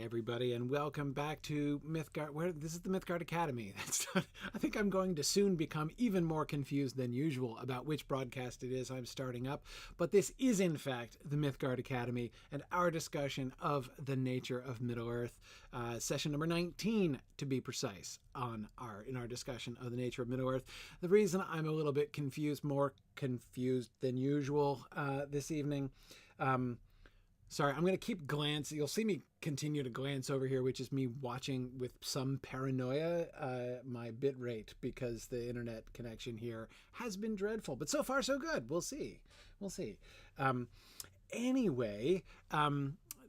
everybody, and welcome back to Mythgard. This is the Mythgard Academy. I think I'm going to soon become even more confused than usual about which broadcast it is I'm starting up, but this is in fact the Mythgard Academy and our discussion of the nature of Middle-earth, session number 19 to be precise, in our discussion of the nature of Middle-earth. The reason I'm a little bit more confused than usual this evening. Sorry, I'm going to keep glancing. You'll see me continue to glance over here, which is me watching with some paranoia my bit rate, because the internet connection here has been dreadful. But so far, so good. We'll see. Anyway,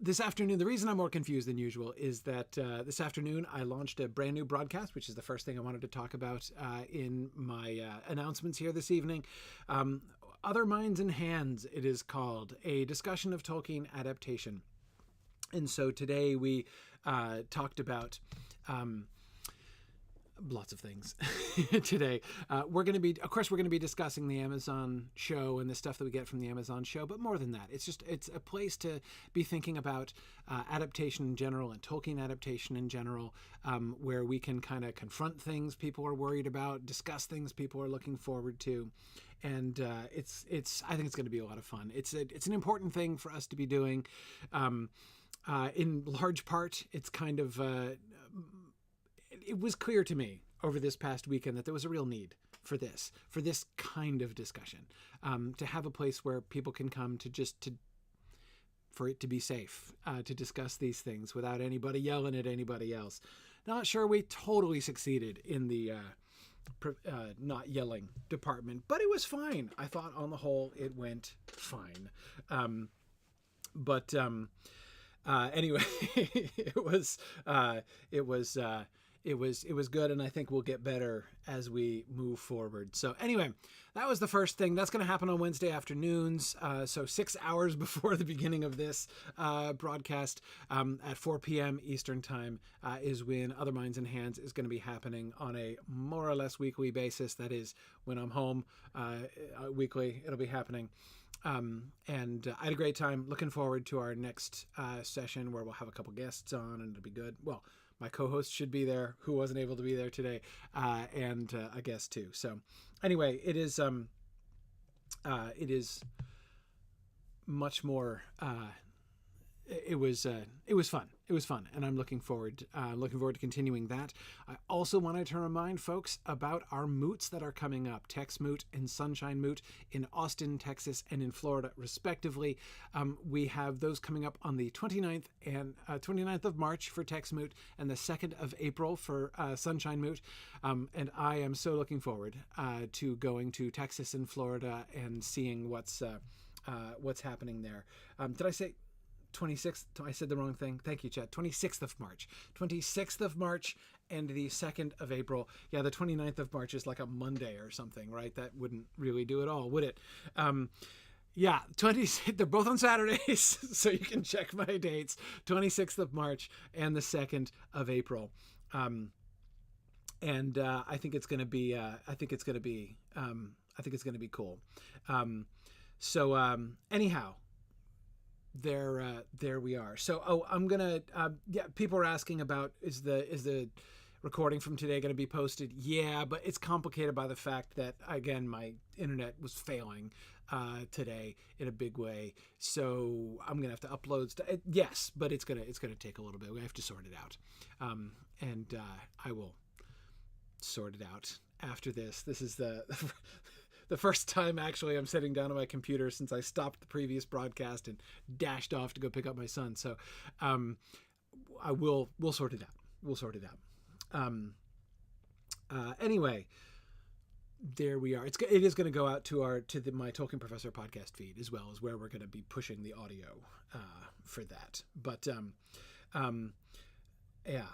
this afternoon, the reason I'm more confused than usual is that this afternoon I launched a brand new broadcast, which is the first thing I wanted to talk about in my announcements here this evening. Other Minds and Hands, it is called, a discussion of Tolkien adaptation. And so today we talked about lots of things. Today we're going to be discussing the Amazon show and the stuff that we get from the Amazon show, but more than that, it's a place to be thinking about adaptation in general and Tolkien adaptation in general, where we can kind of confront things people are worried about, discuss things people are looking forward to. And I think it's going to be a lot of fun. It's an important thing for us to be doing. In large part, it's kind of it was clear to me over this past weekend that there was a real need for this kind of discussion, to have a place where people can come for it to be safe, to discuss these things without anybody yelling at anybody else. Not sure we totally succeeded in the not yelling department, but it was fine. I thought on the whole it went fine. Anyway, it was good, and I think we'll get better as we move forward. So anyway, that was the first thing. That's going to happen on Wednesday afternoons. So 6 hours before the beginning of this broadcast, at 4 p.m. Eastern time, is when Other Minds and Hands is going to be happening on a more or less weekly basis. That is, when I'm home weekly, it'll be happening. And I had a great time. Looking forward to our next session, where we'll have a couple guests on, and it'll be good. Well, my co-host should be there, who wasn't able to be there today, and a guest too. So anyway, it is much more. It was fun. It was fun, and I'm looking forward to continuing that. I also wanted to remind folks about our moots that are coming up: Tex Moot and Sunshine Moot in Austin, Texas, and in Florida, respectively. We have those coming up on the 29th of March for Tex Moot, and the 2nd of April for Sunshine Moot. And I am so looking forward to going to Texas and Florida and seeing what's happening there. Did I say 26th? I said the wrong thing. Thank you, Chad. 26th of March. 26th of March and the 2nd of April. Yeah, the 29th of March is like a Monday or something, right? That wouldn't really do it all, would it? Yeah, they're both on Saturdays, so you can check my dates. 26th of March and the 2nd of April. And I think it's going to be cool. Anyhow, there we are. So, I'm gonna. People are asking about is the recording from today going to be posted? Yeah, but it's complicated by the fact that, again, my internet was failing today in a big way. So I'm gonna have to upload stuff. Yes, but it's gonna take a little bit. We have to sort it out, and I will sort it out after this. This is the first time, actually, I'm sitting down on my computer since I stopped the previous broadcast and dashed off to go pick up my son. So we'll sort it out. We'll sort it out. Anyway, there we are. It is going to go out to my Tolkien Professor podcast feed, as well as where we're going to be pushing the audio for that. But yeah.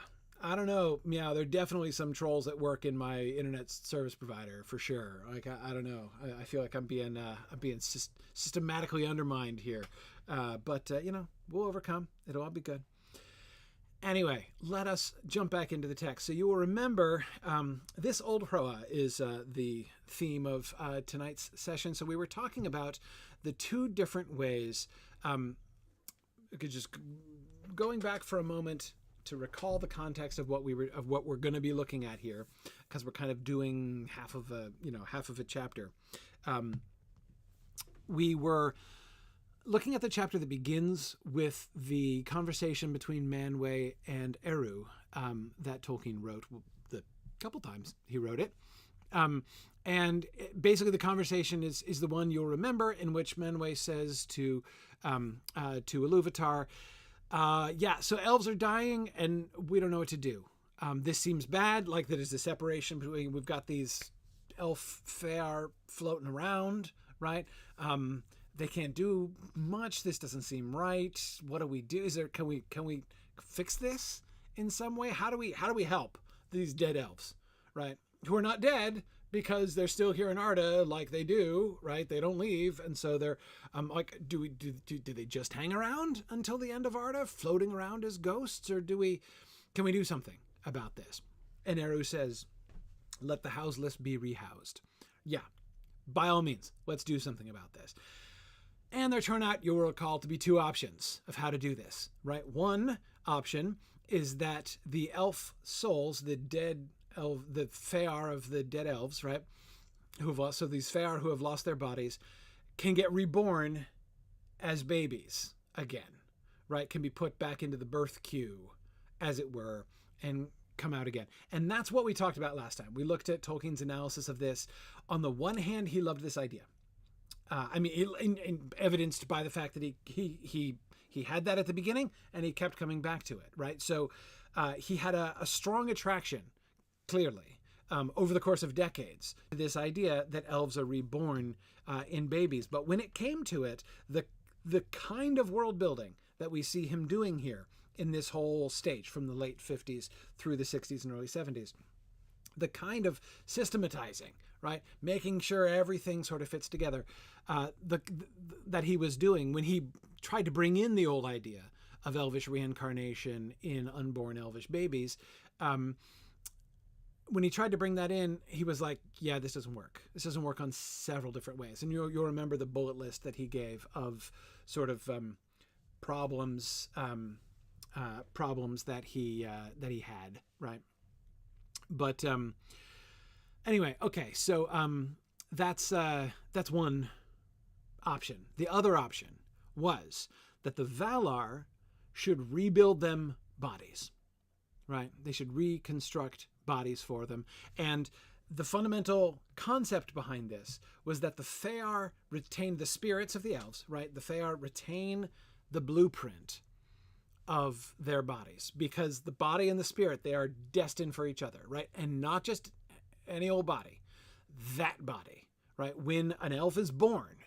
I don't know. Yeah, there are definitely some trolls at work in my internet service provider, for sure. Like, I don't know. I feel like I'm being systematically undermined here. But we'll overcome. It'll all be good. Anyway, let us jump back into the text. So you will remember this old Hroa is the theme of tonight's session. So we were talking about the two different ways. We could just going back for a moment to recall the context of what we're going to be looking at here, because we're kind of doing half of a chapter. We were looking at the chapter that begins with the conversation between Manway and Eru that Tolkien wrote the couple times he wrote it. Basically the conversation is the one you'll remember, in which Manway says to Iluvatar, so elves are dying and we don't know what to do. This seems bad, like that is the separation between, we've got these elf fair floating around, right? They can't do much. This doesn't seem right. What do we do? Can we fix this in some way? How do we help these dead elves, right? Who are not dead because they're still here in Arda, like they do, right? They don't leave, and so they're do they just hang around until the end of Arda, floating around as ghosts, or can we do something about this? And Eru says, "Let the houseless be rehoused." Yeah, by all means, let's do something about this. And there turn out, you'll recall, to be two options of how to do this, right? One option is that the elf souls, the Fear of the dead elves, right? These Fear who have lost their bodies can get reborn as babies again, right? Can be put back into the birth queue, as it were, and come out again. And that's what we talked about last time. We looked at Tolkien's analysis of this. On the one hand, he loved this idea. Evidenced by the fact that he had that at the beginning and he kept coming back to it, right? So he had a strong attraction, clearly, over the course of decades, to this idea that elves are reborn in babies. But when it came to it, the kind of world building that we see him doing here in this whole stage from the late 50s through the 60s and early 70s, the kind of systematizing, right, making sure everything sort of fits together, that he was doing when he tried to bring in the old idea of elvish reincarnation in unborn elvish babies. When he tried to bring that in, he was like, yeah, this doesn't work. This doesn't work on several different ways. And you'll remember the bullet list that he gave of sort of problems that he had, right? But anyway, okay, so that's one option. The other option was that the Valar should rebuild them bodies, right? They should reconstruct bodies for them. And the fundamental concept behind this was that the Fear retain the spirits of the elves, right? The Fear retain the blueprint of their bodies, because the body and the spirit, they are destined for each other, right? And not just any old body, that body, right? When an elf is born,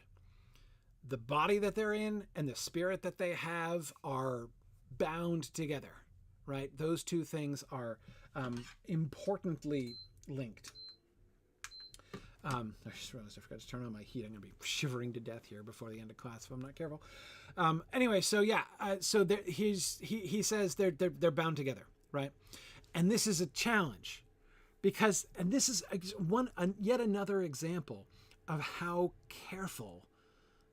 the body that they're in and the spirit that they have are bound together, right? Those two things are importantly linked. I just realized I forgot to turn on my heat. I'm going to be shivering to death here before the end of class if I'm not careful. Anyway, so yeah, he says they're bound together, right? And this is a challenge, because, and this is yet another example of how careful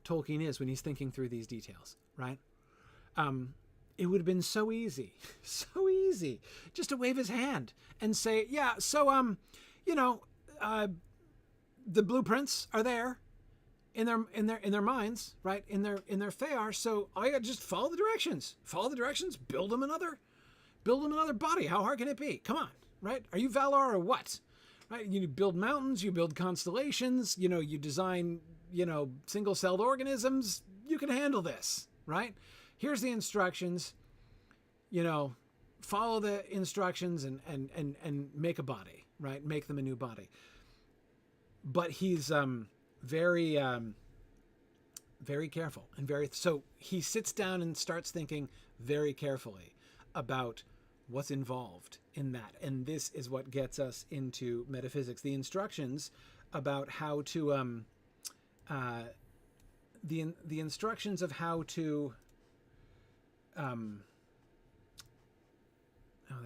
Tolkien is when he's thinking through these details, right? It would have been so easy just to wave his hand and say, yeah, so the blueprints are there in their minds, right? In their Fear. So I got to just follow the directions, build them another body. How hard can it be? Come on, right? Are you Valar or what? Right? You build mountains, you build constellations, you design, single-celled organisms. You can handle this, right? Here's the instructions, follow the instructions and make a body, right? Make them a new body. But he's very careful and so he sits down and starts thinking very carefully about what's involved in that. And this is what gets us into metaphysics. The instructions about how to the instructions of how to there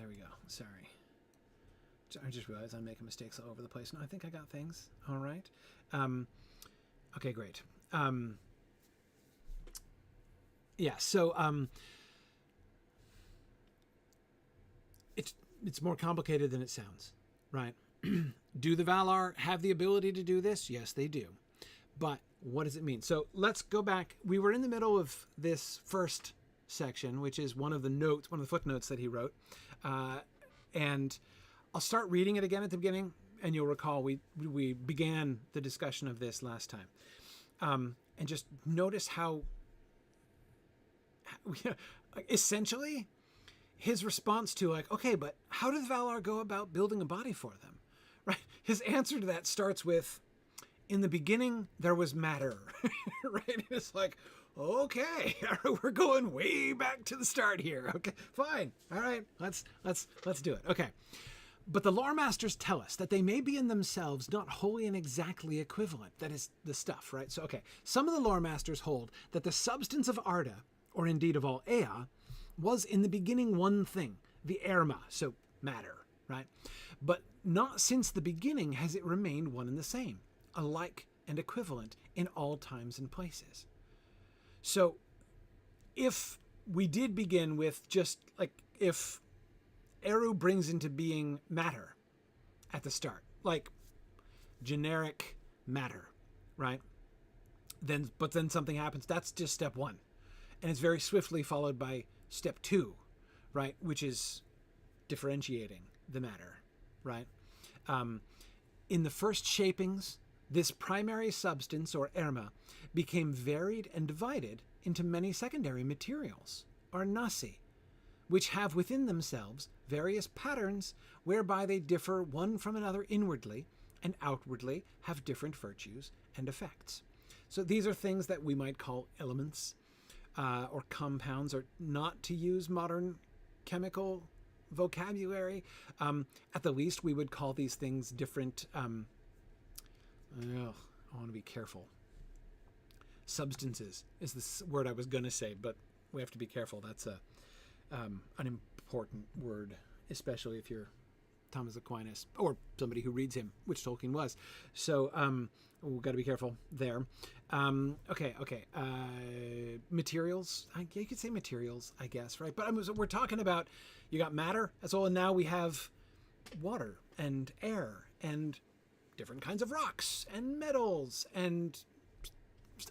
we go. Sorry. I just realized I'm making mistakes all over the place. No, I think I got things. All right. Okay, great. Yeah, so it's more complicated than it sounds, right? Do the Valar have the ability to do this? Yes, they do. But what does it mean? So let's go back. We were in the middle of this first section, which is one of the footnotes that he wrote. And I'll start reading it again at the beginning, and you'll recall we began the discussion of this last time. And just notice how essentially his response to like, okay, but how do the Valar go about building a body for them? Right? His answer to that starts with, in the beginning, there was matter. Right? It's like, okay, we're going way back to the start here. Okay, fine. All right, let's do it. Okay. But the lore masters tell us that they may be in themselves not wholly and exactly equivalent. That is the stuff, right? So, okay, some of the lore masters hold that the substance of Arda, or indeed of all Ea, was in the beginning one thing, the Erma, so matter, right? But not since the beginning has it remained one and the same, alike and equivalent in all times and places. So if we did begin with just like, if Eru brings into being matter at the start, like generic matter, right? But then something happens. That's just step one. And it's very swiftly followed by step two, right? Which is differentiating the matter, right? In the first shapings, this primary substance, or Erma, became varied and divided into many secondary materials, or nasi, which have within themselves various patterns whereby they differ one from another inwardly and outwardly have different virtues and effects. So these are things that we might call elements or compounds, or not to use modern chemical vocabulary. At the least, we would call these things different. I want to be careful. Substances is the word I was going to say, but we have to be careful. That's an important word, especially if you're Thomas Aquinas or somebody who reads him, which Tolkien was. So we've got to be careful there. Okay. Materials. You could say materials, I guess, right? But we're talking about, you got matter as well, and now we have water and air and different kinds of rocks and metals and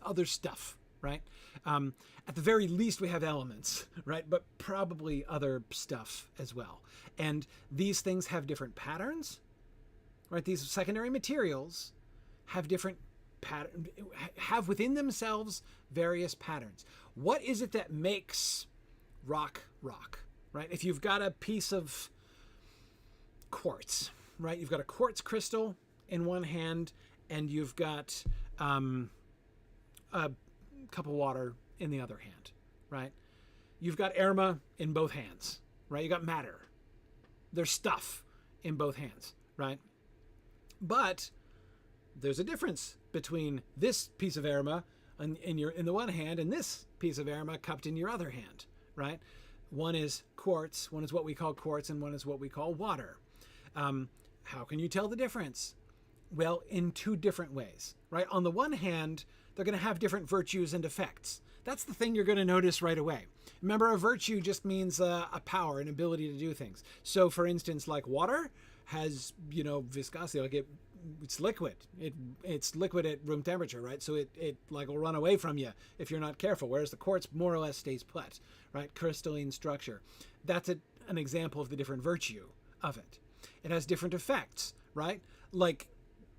other stuff, right? At the very least, we have elements, right? But probably other stuff as well. And these things have different patterns, right? These secondary materials have different have within themselves various patterns. What is it that makes rock, right? If you've got a piece of quartz, right? You've got a quartz crystal in one hand, and you've got a cup of water in the other hand, right? You've got Erma in both hands, right? You got matter. There's stuff in both hands, right? But there's a difference between this piece of Erma in the one hand and this piece of Erma cupped in your other hand, right? One is quartz, one is what we call quartz, and one is what we call water. How can you tell the difference? Well, in two different ways, right? On the one hand, they're going to have different virtues and effects. That's the thing you're going to notice right away. Remember, a virtue just means a power, an ability to do things. So, for instance, like water has, viscosity, like it's liquid. It's liquid at room temperature, right? So it like will run away from you if you're not careful, whereas the quartz more or less stays put, right? Crystalline structure. That's an example of the different virtue of it. It has different effects, right? Like,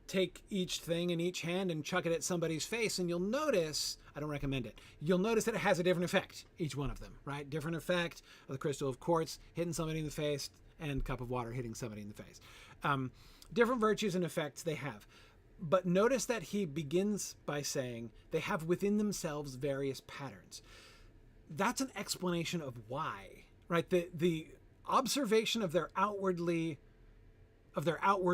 take each thing in each hand and chuck it at somebody's face, and you'll notice, I don't recommend it, you'll notice that it has a different effect, each one of them, right? Different effect of the crystal of quartz hitting somebody in the face and cup of water hitting somebody in the face. Different virtues and effects they have. But notice that he begins by saying they have within themselves various patterns. That's an explanation of why, right? The observation of their outward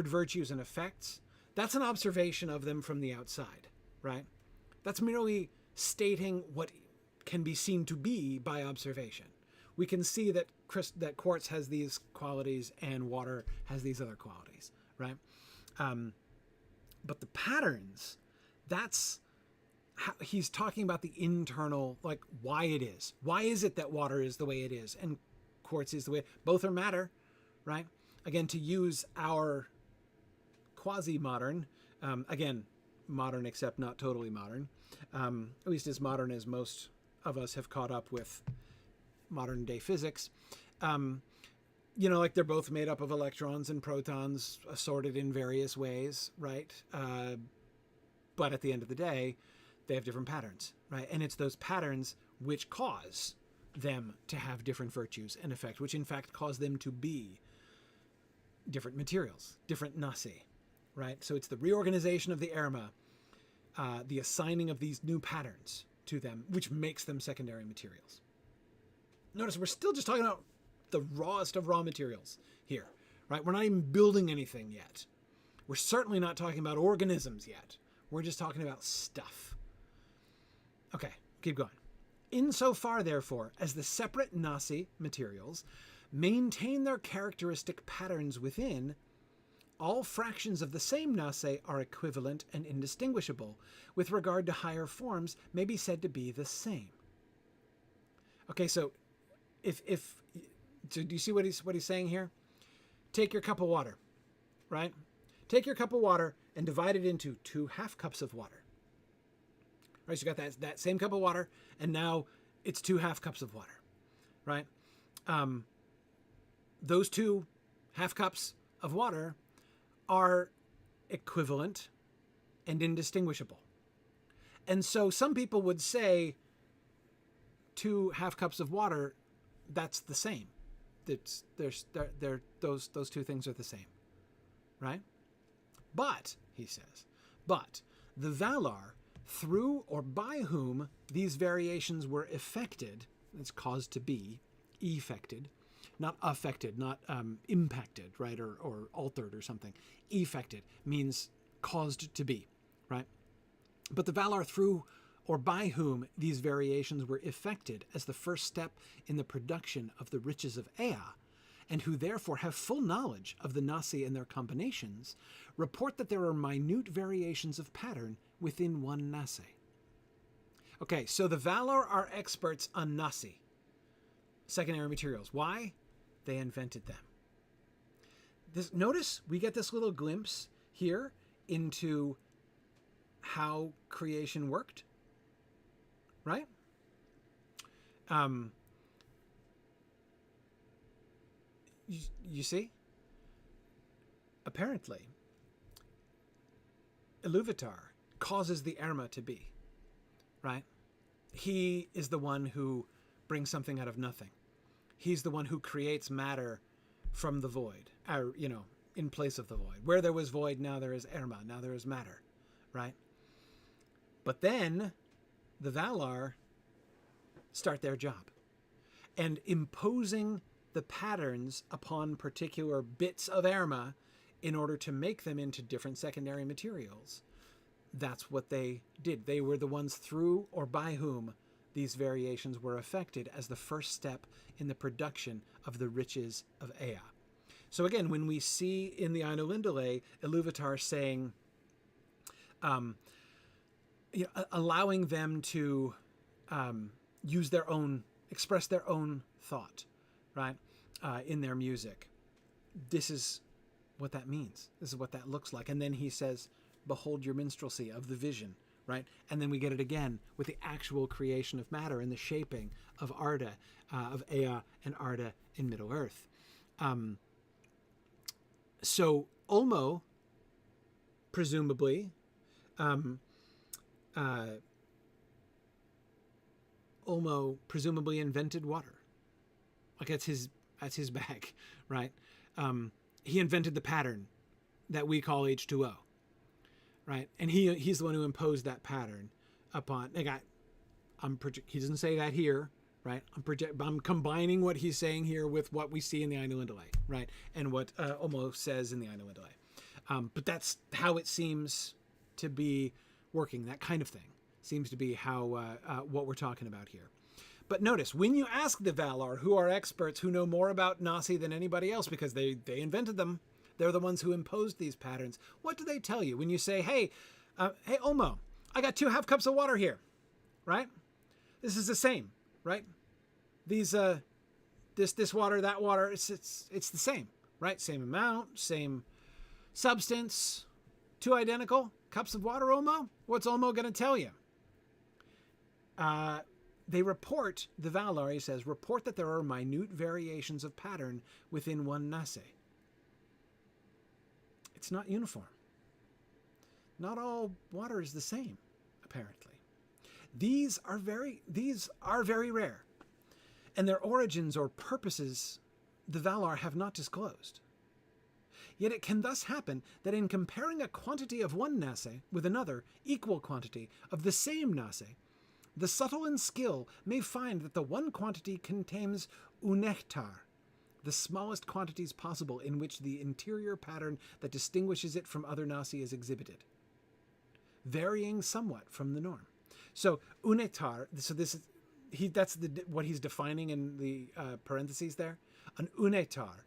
virtues and effects, that's an observation of them from the outside, right? That's merely stating what can be seen to be by observation. We can see that quartz has these qualities and water has these other qualities, right? But the patterns, that's how he's talking about the internal, like why it is. Why is it that water is the way it is and quartz is the way? Both are matter, right? Again, to use our quasi-modern, again, modern except not totally modern, at least as modern as most of us have caught up with modern day physics. Like they're both made up of electrons and protons assorted in various ways, right? But at the end of the day, they have different patterns, right? And it's those patterns which cause them to have different virtues and effect, which in fact cause them to be different materials, different nasi, right? So it's the reorganization of the erma, the assigning of these new patterns to them, which makes them secondary materials. Notice we're still just talking about the rawest of raw materials here, right? We're not even building anything yet. We're certainly not talking about organisms yet. We're just talking about stuff. Okay, keep going. Insofar, therefore, as the separate nasi materials maintain their characteristic patterns within, all fractions of the same nasi are equivalent and indistinguishable. With regard to higher forms, may be said to be the same. Okay, so so do you see what he's saying here? Take your cup of water, right? Take your cup of water and divide it into 2 half cups of water. Right, so you got that same cup of water, and now it's 2 half cups of water, right? Those 2 half cups of water are equivalent and indistinguishable. And so some people would say 2 half cups of water, that's the same. Those 2 things are the same, right? But, he says, the Valar, through or by whom these variations were effected, it's caused to be, effected, not affected, not impacted, right, or altered or something. Effected means caused to be, right? But the Valar, through or by whom these variations were effected as the first step in the production of the riches of Ea, and who therefore have full knowledge of the nasi and their combinations, report that there are minute variations of pattern within one nasi. Okay, so the Valar are experts on nasi, secondary materials. Why? They invented them. Notice we get this little glimpse here into how creation worked, right? You see? Apparently, Iluvatar causes the Erma to be, right? He is the one who brings something out of nothing. He's the one who creates matter from the void, or, in place of the void. Where there was void, now there is Erma, now there is matter, right? But then the Valar start their job. And imposing the patterns upon particular bits of Erma in order to make them into different secondary materials, that's what they did. They were the ones through or by whom these variations were affected as the first step in the production of the riches of Ea. So again, when we see in the Ainulindale, Iluvatar saying, allowing them to express their own thought, right, in their music. This is what that means. This is what that looks like. And then he says, behold your minstrelsy of the vision, right? And then we get it again with the actual creation of matter and the shaping of Arda, of Ea and Arda in Middle-earth. So Ulmo, presumably, invented water. Like that's his bag, right? He invented the pattern that we call H2O, right? And he's the one who imposed that pattern upon. He doesn't say that here, right? I'm combining what he's saying here with what we see in the Ainulindale, right? And what Ulmo says in the Ainulindale. But that's how it seems to be working. That kind of thing seems to be how what we're talking about here. But notice, when you ask the Valar, who are experts, who know more about nasi than anybody else because they invented them, they're the ones who imposed these patterns, what do they tell you? When you say, hey Ulmo, I got 2 half cups of water here, right? This is the same, right? These this water, that water, it's the same, right? Same amount, same substance, two identical cups of water, Olmo. What's Olmo going to tell you? They report, the Valar, he says, report that there are minute variations of pattern within one nase. It's not uniform. Not all water is the same, apparently. These are very rare, and their origins or purposes the Valar have not disclosed. Yet it can thus happen that in comparing a quantity of one nase with another equal quantity of the same nase, the subtle in skill may find that the one quantity contains unektar, the smallest quantities possible in which the interior pattern that distinguishes it from other nasi is exhibited, varying somewhat from the norm. So unektar, so this is that's what he's defining in the parentheses there. An unektar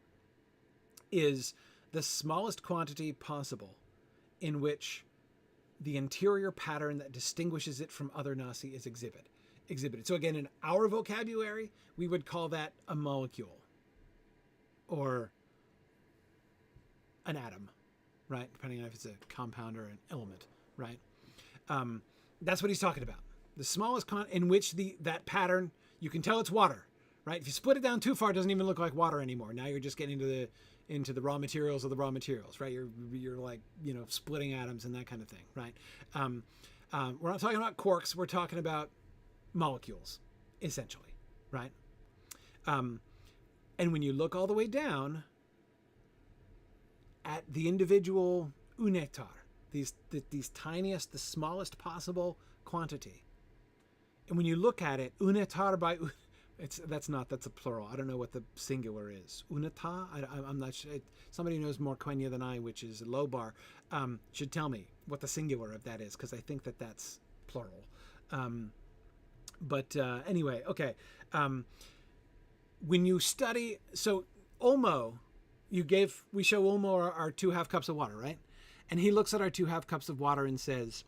is the smallest quantity possible in which the interior pattern that distinguishes it from other nasi is exhibited. So again, in our vocabulary, we would call that a molecule or an atom, right? Depending on if it's a compound or an element, right? That's what he's talking about. The smallest in which that pattern, you can tell it's water, right? If you split it down too far, it doesn't even look like water anymore. Now you're just getting into the raw materials of the raw materials, right? You're like, splitting atoms and that kind of thing, right? We're not talking about quarks. We're talking about molecules, essentially, right? And when you look all the way down at the individual unektar, these tiniest, the smallest possible quantity, and when you look at it, unektar by that's a plural. I don't know what the singular is. Uneta? I'm not sure. Somebody who knows more Quenya than I, which is Lobar, should tell me what the singular of that is, because I think that's plural. Anyway, okay. When you study, so Olmo, we show Olmo our 2.5 cups of water, right? And he looks at our 2.5 cups of water and says,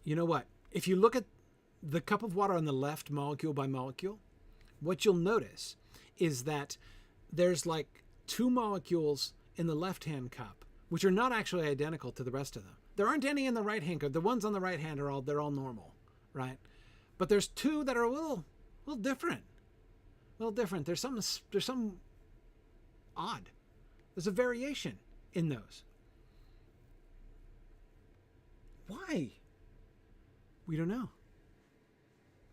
you know what? If you look at the cup of water on the left, molecule by molecule, what you'll notice is that there's like 2 molecules in the left-hand cup, which are not actually identical to the rest of them. There aren't any in the right-hand cup. The ones on the right hand they're all normal, right? But there's 2 that are a little different. There's some odd. There's a variation in those. Why? We don't know.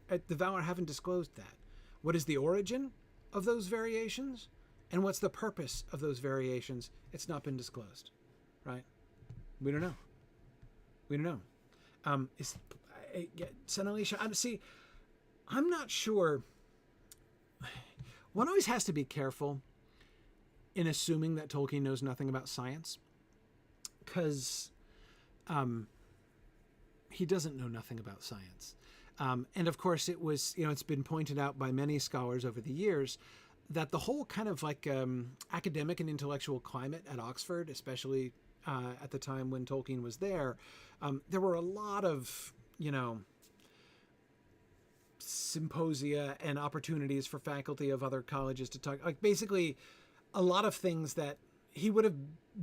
The Valar haven't disclosed that. What is the origin of those variations? And what's the purpose of those variations? It's not been disclosed, right? We don't know. I'm not sure. One always has to be careful in assuming that Tolkien knows nothing about science, because he doesn't know nothing about science. And of course, it was, it's been pointed out by many scholars over the years that the whole kind of like academic and intellectual climate at Oxford, especially at the time when Tolkien was there were a lot of, symposia and opportunities for faculty of other colleges to talk, like basically a lot of things that he would have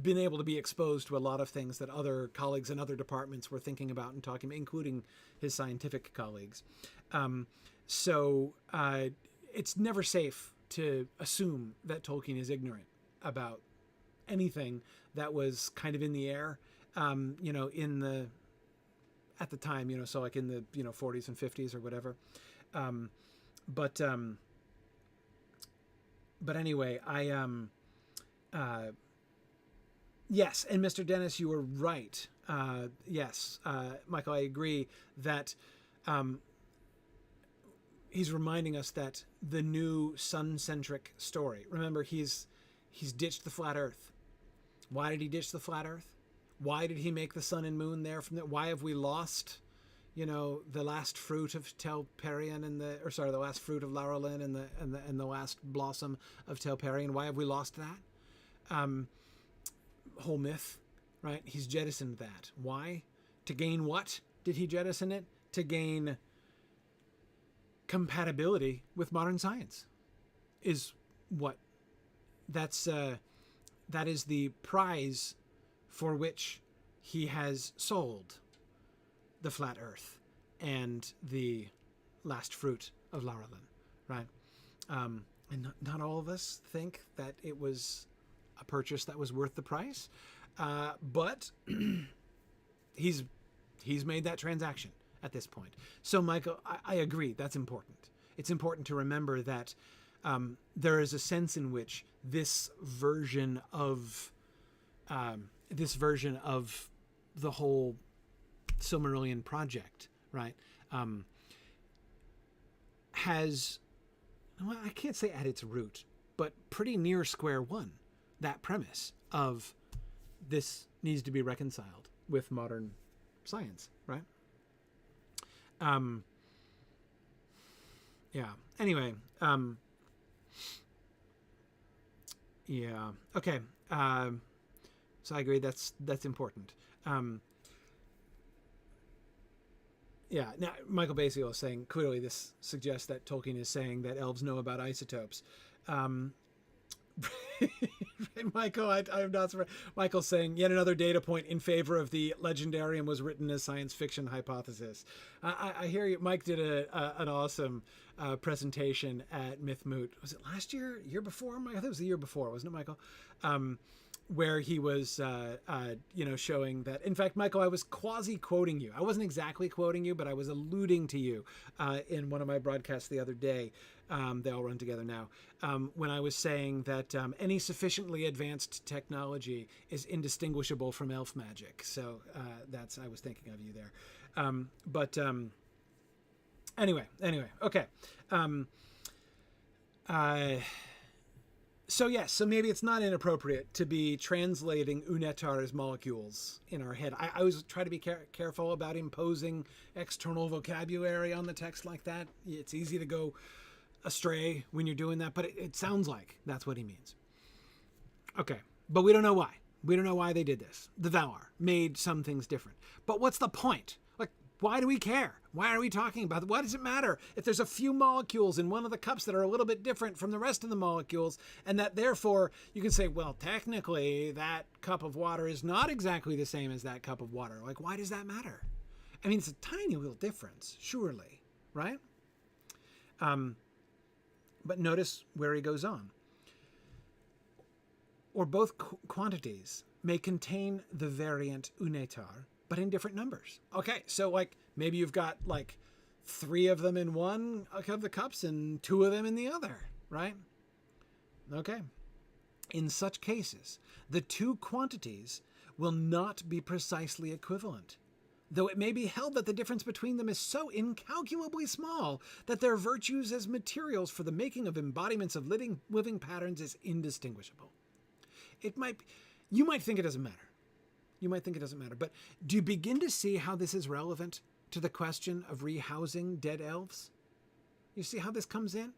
been able to be exposed to, a lot of things that other colleagues in other departments were thinking about and talking about, including his scientific colleagues. So it's never safe to assume that Tolkien is ignorant about anything that was kind of in the air, at the time, so like in the, 40s and 50s or whatever. But anyway, yes, and Mr. Dennis, you were right. Yes, Michael, I agree that he's reminding us that the new sun-centric story. Remember, he's ditched the flat Earth. Why did he ditch the flat Earth? Why did he make the sun and moon there? Why have we lost, the last fruit of Telperion the last fruit of Laurelin and the last blossom of Telperion? Why have we lost that? Whole myth, right? He's jettisoned that. Why? To gain what did he jettison it? To gain compatibility with modern science is what that's that is the prize for which he has sold the flat earth and the last fruit of Laurelin, right? And not all of us think that it was a purchase that was worth the price, but he's made that transaction at this point. So, Michael, I agree. That's important. It's important to remember that there is a sense in which this version of the whole Silmarillion project, right, has, well, I can't say at its root, but pretty near square one, that premise of this needs to be reconciled with modern science, right? Yeah. Anyway, yeah. Okay. So I agree. That's important. Yeah. Now, Michael Basile is saying clearly this suggests that Tolkien is saying that elves know about isotopes. Michael, I'm not surprised. Michael's saying yet another data point in favor of the Legendarium was written as science fiction hypothesis. I hear you. Mike did an awesome presentation at Myth Moot. Was it last year? Year before? I think it was the year before, wasn't it, Michael? Where he was, showing that. In fact, Michael, I was quasi-quoting you. I wasn't exactly quoting you, but I was alluding to you in one of my broadcasts the other day. They all run together now. When I was saying that any sufficiently advanced technology is indistinguishable from elf magic. So I was thinking of you there. Anyway, okay. So maybe it's not inappropriate to be translating Unetar's molecules in our head. I always try to be careful about imposing external vocabulary on the text like that. It's easy to go astray when you're doing that, but it sounds like that's what he means. Okay, but we don't know why. We don't know why they did this. The Valar made some things different. But what's the point? Like, why do we care? Why are we talking about it? Why does it matter if there's a few molecules in one of the cups that are a little bit different from the rest of the molecules, and that therefore you can say, well, technically that cup of water is not exactly the same as that cup of water. Like, why does that matter? I mean, it's a tiny little difference, surely, right? But notice where he goes on. Or both quantities may contain the variant Unetar, but in different numbers. Okay, so like maybe you've got like 3 of them in one of the cups and 2 of them in the other, right? Okay. In such cases, the 2 quantities will not be precisely equivalent, though it may be held that the difference between them is so incalculably small that their virtues as materials for the making of embodiments of living patterns is indistinguishable. You might think it doesn't matter. You might think it doesn't matter, but do you begin to see how this is relevant to the question of rehousing dead elves? You see how this comes in?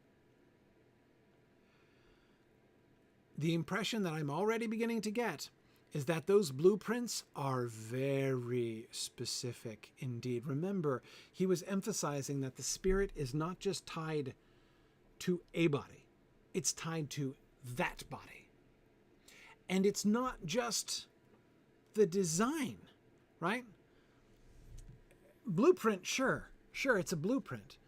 The impression that I'm already beginning to get is that those blueprints are very specific indeed. Remember, he was emphasizing that the spirit is not just tied to a body, it's tied to that body. And it's not just the design, right? Blueprint, sure, it's a blueprint.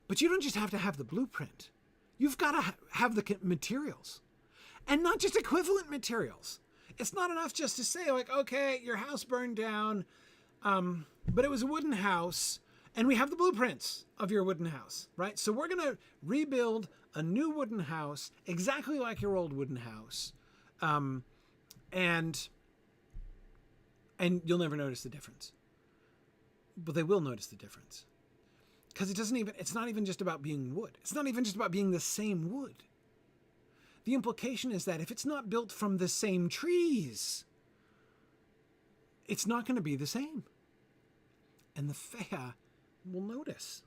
But you don't just have to have the blueprint. You've got to have the materials. And not just equivalent materials. It's not enough just to say, like, okay, your house burned down, but it was a wooden house, and we have the blueprints of your wooden house, right? So we're going to rebuild a new wooden house, exactly like your old wooden house, and you'll never notice the difference. But they will notice the difference. Because it's not even just about being wood. It's not even just about being the same wood. The implication is that if it's not built from the same trees, it's not going to be the same. And the Fea will notice.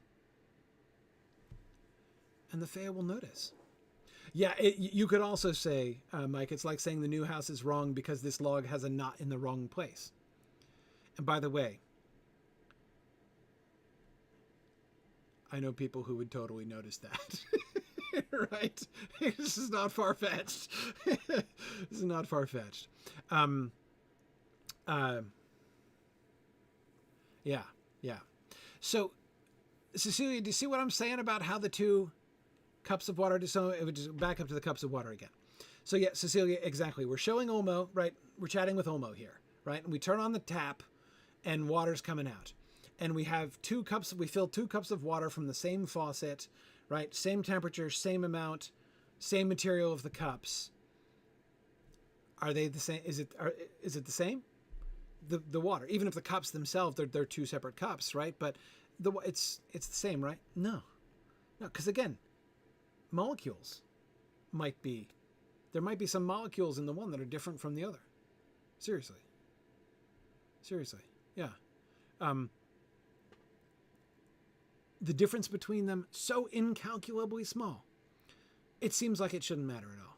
Yeah, you could also say, Mike, it's like saying the new house is wrong because this log has a knot in the wrong place. And by the way, I know people who would totally notice that. Right? This is not far-fetched. This is not far-fetched. Yeah, yeah. So, Cecilia, do you see what I'm saying about how the two cups of water, so it would just back up to the cups of water again. So yeah, Cecilia, exactly. We're showing Olmo, right? We're chatting with Olmo here, right? And we turn on the tap and water's coming out. And we have 2 cups, we fill 2 cups of water from the same faucet, right? Same temperature, same amount, same material of the cups. Are they the same? Is it the same? The water, even if the cups themselves, they're 2 separate cups, right? But it's the same, right? No, because again, molecules there might be some molecules in the one that are different from the other. Seriously, yeah. The difference between them so incalculably small, it seems like it shouldn't matter at all.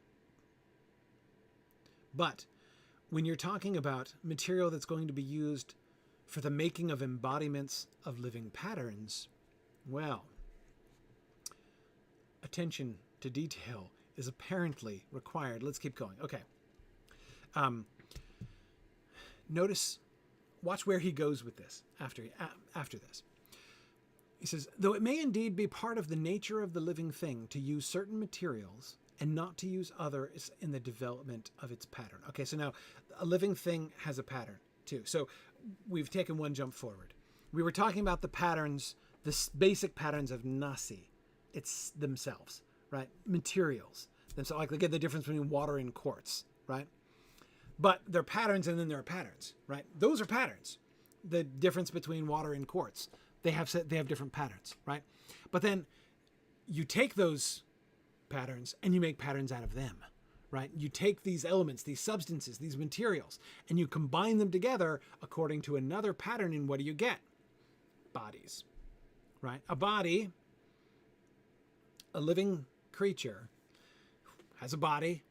But when you're talking about material that's going to be used for the making of embodiments of living patterns, well, attention to detail is apparently required. Let's keep going. Okay. Watch where he goes with this after this. He says, though it may indeed be part of the nature of the living thing to use certain materials and not to use others in the development of its pattern. Okay, so now a living thing has a pattern too. So we've taken one jump forward. We were talking about the patterns, the basic patterns of nasi, it's themselves, right? Materials themselves, like again, the difference between water and quartz, right? But they're patterns, and then there are patterns, right? Those are patterns. The difference between water and quartz, they have different patterns, right? But then you take those patterns and you make patterns out of them, right? You take these elements, these substances, these materials, and you combine them together according to another pattern, and what do you get? Bodies, right? A body, a living creature, has a body,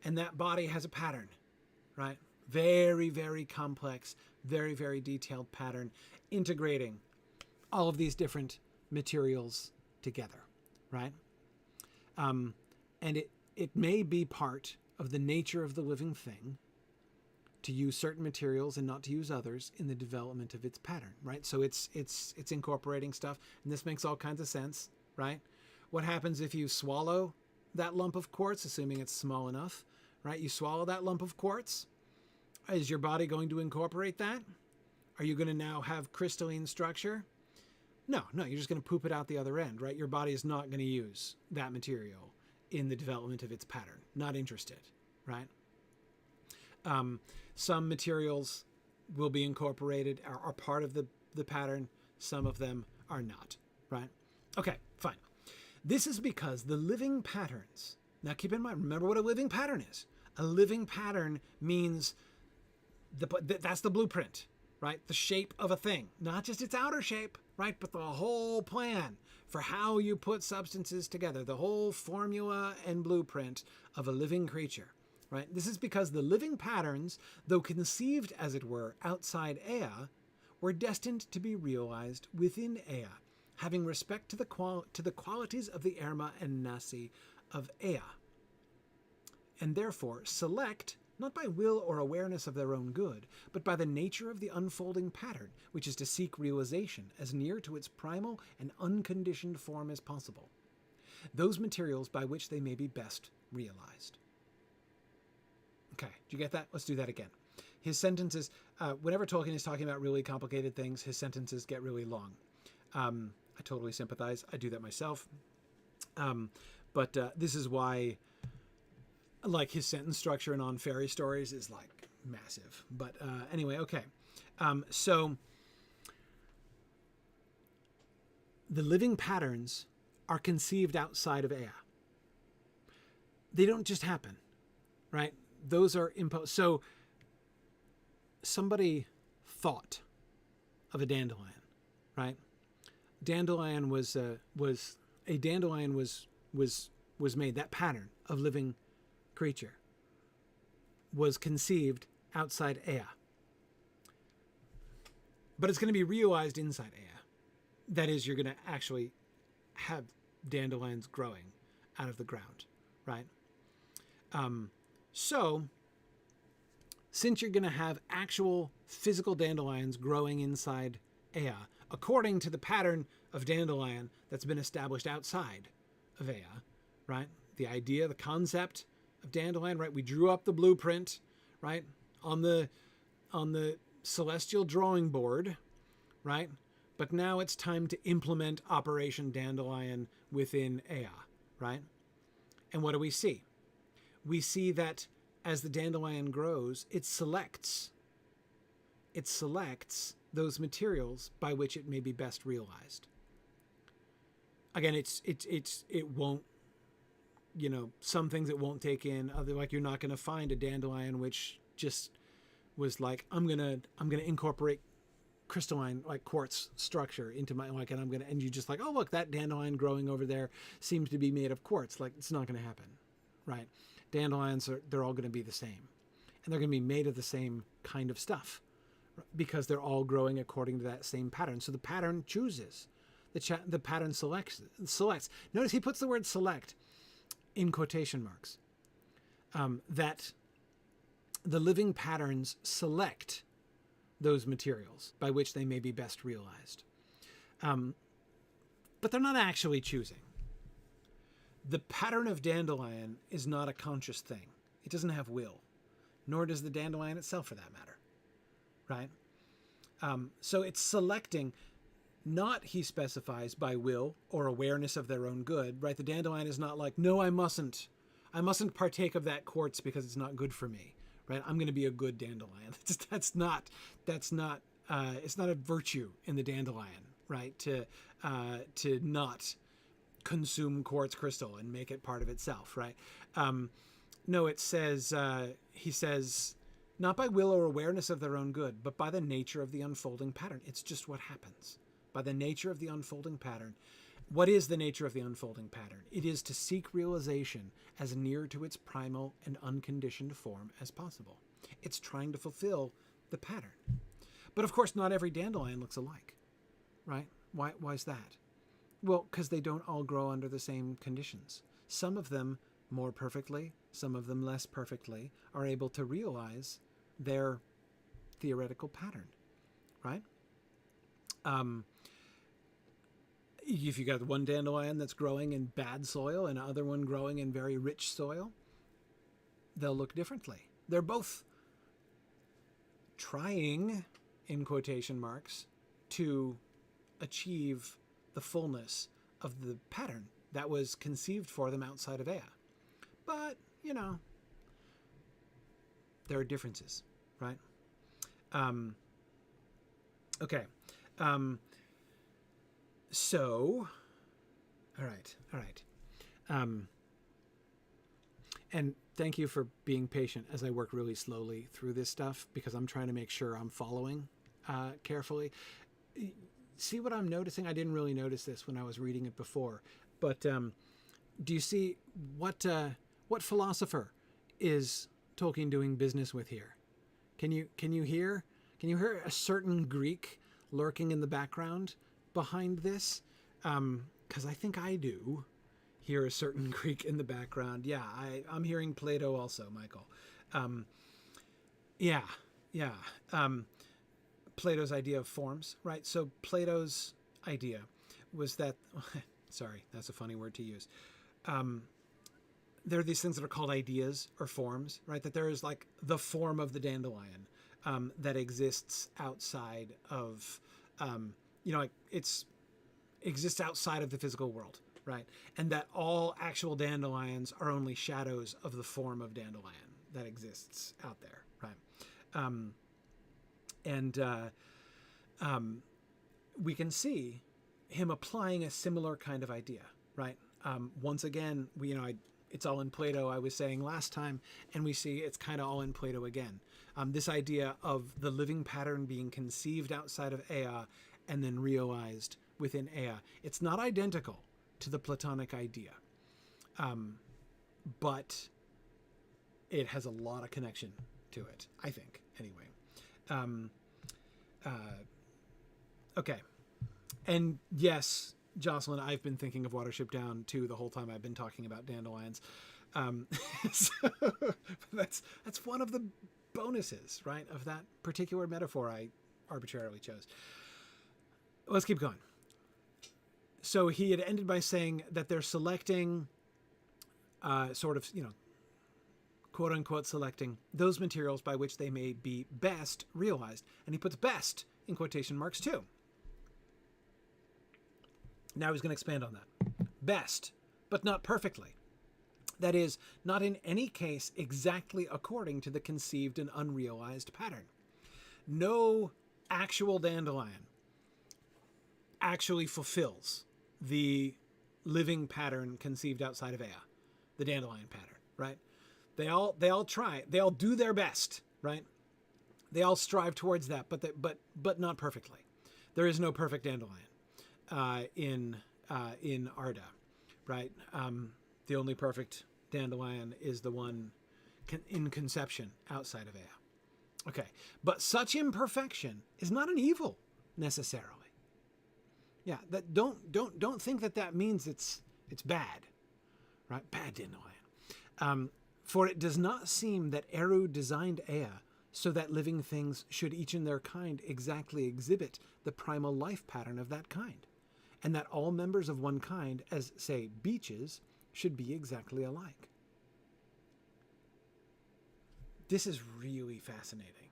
and that body has a pattern, right? Very, very complex, very, very detailed pattern, integrating all of these different materials together, right? And it may be part of the nature of the living thing to use certain materials and not to use others in the development of its pattern, right? So it's incorporating stuff, and this makes all kinds of sense, right? What happens if you swallow that lump of quartz, assuming it's small enough, right? You swallow that lump of quartz. Is your body going to incorporate that? Are you going to now have crystalline structure? No, you're just going to poop it out the other end, right? Your body is not going to use that material in the development of its pattern. Not interested, right? Some materials will be incorporated, are part of the pattern. Some of them are not, right? Okay, fine. This is because the living patterns, now keep in mind, remember what a living pattern is. A living pattern means that's the blueprint, right? The shape of a thing, not just its outer shape, right? But the whole plan for how you put substances together, the whole formula and blueprint of a living creature, right? This is because the living patterns, though conceived, as it were, outside Ea, were destined to be realized within Ea, having respect to the qualities of the Erma and Nasi of Ea, and therefore select, not by will or awareness of their own good, but by the nature of the unfolding pattern, which is to seek realization as near to its primal and unconditioned form as possible, those materials by which they may be best realized. Okay, do you get that? Let's do that again. His sentences, whenever Tolkien is talking about really complicated things, his sentences get really long. I totally sympathize. I do that myself. But this is why, like, his sentence structure and on fairy stories is like massive. But anyway, okay. So the living patterns are conceived outside of Ea. They don't just happen, right? Those are imposed. So somebody thought of a dandelion, right? Dandelion was made. That pattern of living creature was conceived outside Ea, but it's going to be realized inside Ea. That is, you're going to actually have dandelions growing out of the ground, right? So since you're going to have actual physical dandelions growing inside Ea, according to the pattern of dandelion that's been established outside of Ea, right? The idea, the concept of dandelion, right? We drew up the blueprint, right? On the celestial drawing board, right? But now it's time to implement Operation Dandelion within Ea, right? And what do we see? We see that as the dandelion grows, it selects those materials by which it may be best realized. Again, it won't, some things it won't take in. Like you're not going to find a dandelion which just was like, I'm gonna incorporate crystalline, like quartz structure into my, like, and you just like, oh look, that dandelion growing over there seems to be made of quartz. Like, it's not going to happen, right? Dandelions they're all going to be the same, and they're going to be made of the same kind of stuff, because they're all growing according to that same pattern. So the pattern chooses, the pattern selects. Notice he puts the word select in quotation marks. That the living patterns select those materials by which they may be best realized. But they're not actually choosing. The pattern of dandelion is not a conscious thing. It doesn't have will, nor does the dandelion itself, for that matter, right? So it's selecting, not, he specifies, by will or awareness of their own good, right? The dandelion is not like, no, I mustn't partake of that quartz because it's not good for me, right? I'm going to be a good dandelion. That's not it's not a virtue in the dandelion, right? To not consume quartz crystal and make it part of itself, right? No, it says, he says, not by will or awareness of their own good, but by the nature of the unfolding pattern. It's just what happens. By the nature of the unfolding pattern. What is the nature of the unfolding pattern? It is to seek realization as near to its primal and unconditioned form as possible. It's trying to fulfill the pattern. But of course, not every dandelion looks alike, right? Why is that? Well, because they don't all grow under the same conditions. Some of them more perfectly, some of them less perfectly, are able to realize their theoretical pattern, right? If you got one dandelion that's growing in bad soil and another one growing in very rich soil, they'll look differently. They're both trying, in quotation marks, to achieve the fullness of the pattern that was conceived for them outside of Ea. But, there are differences, right? Okay. So, all right. And thank you for being patient as I work really slowly through this stuff, because I'm trying to make sure I'm following carefully. See what I'm noticing? I didn't really notice this when I was reading it before, but do you see what philosopher is Tolkien doing business with here? Can you hear a certain Greek lurking in the background behind this? Because I think I do hear a certain Greek in the background. Yeah, I'm hearing Plato also, Michael. Plato's idea of forms, right? So Plato's idea was that, sorry, that's a funny word to use. There are these things that are called ideas or forms, right? That there is like the form of the dandelion that exists outside of, exists outside of the physical world, right? And that all actual dandelions are only shadows of the form of dandelion that exists out there, right? We can see him applying a similar kind of idea, right? Once again, it's all in Plato, I was saying last time, and we see it's kind of all in Plato again. This idea of the living pattern being conceived outside of Ea and then realized within Ea. It's not identical to the Platonic idea, but it has a lot of connection to it, I think, anyway. Okay. And yes, Jocelyn, I've been thinking of Watership Down too the whole time I've been talking about dandelions. So that's one of the bonuses, right, of that particular metaphor I arbitrarily chose. Let's keep going. So he had ended by saying that they're selecting, sort of, quote unquote, selecting those materials by which they may be best realized. And he puts best in quotation marks too. Now he's going to expand on that. Best, but not perfectly. That is, not in any case exactly according to the conceived and unrealized pattern. No actual dandelion actually fulfills the living pattern conceived outside of Ea, the dandelion pattern, right? They all try, they all do their best, right? They all strive towards that, but not perfectly. There is no perfect dandelion in Arda, right? The only perfect dandelion is the one in conception outside of Ea. Okay, but such imperfection is not an evil necessarily. Yeah, that don't think that means it's bad, right? Bad dandelion. For it does not seem that Eru designed Ea so that living things should each in their kind exactly exhibit the primal life pattern of that kind, and that all members of one kind, as, say, beeches, should be exactly alike. This is really fascinating.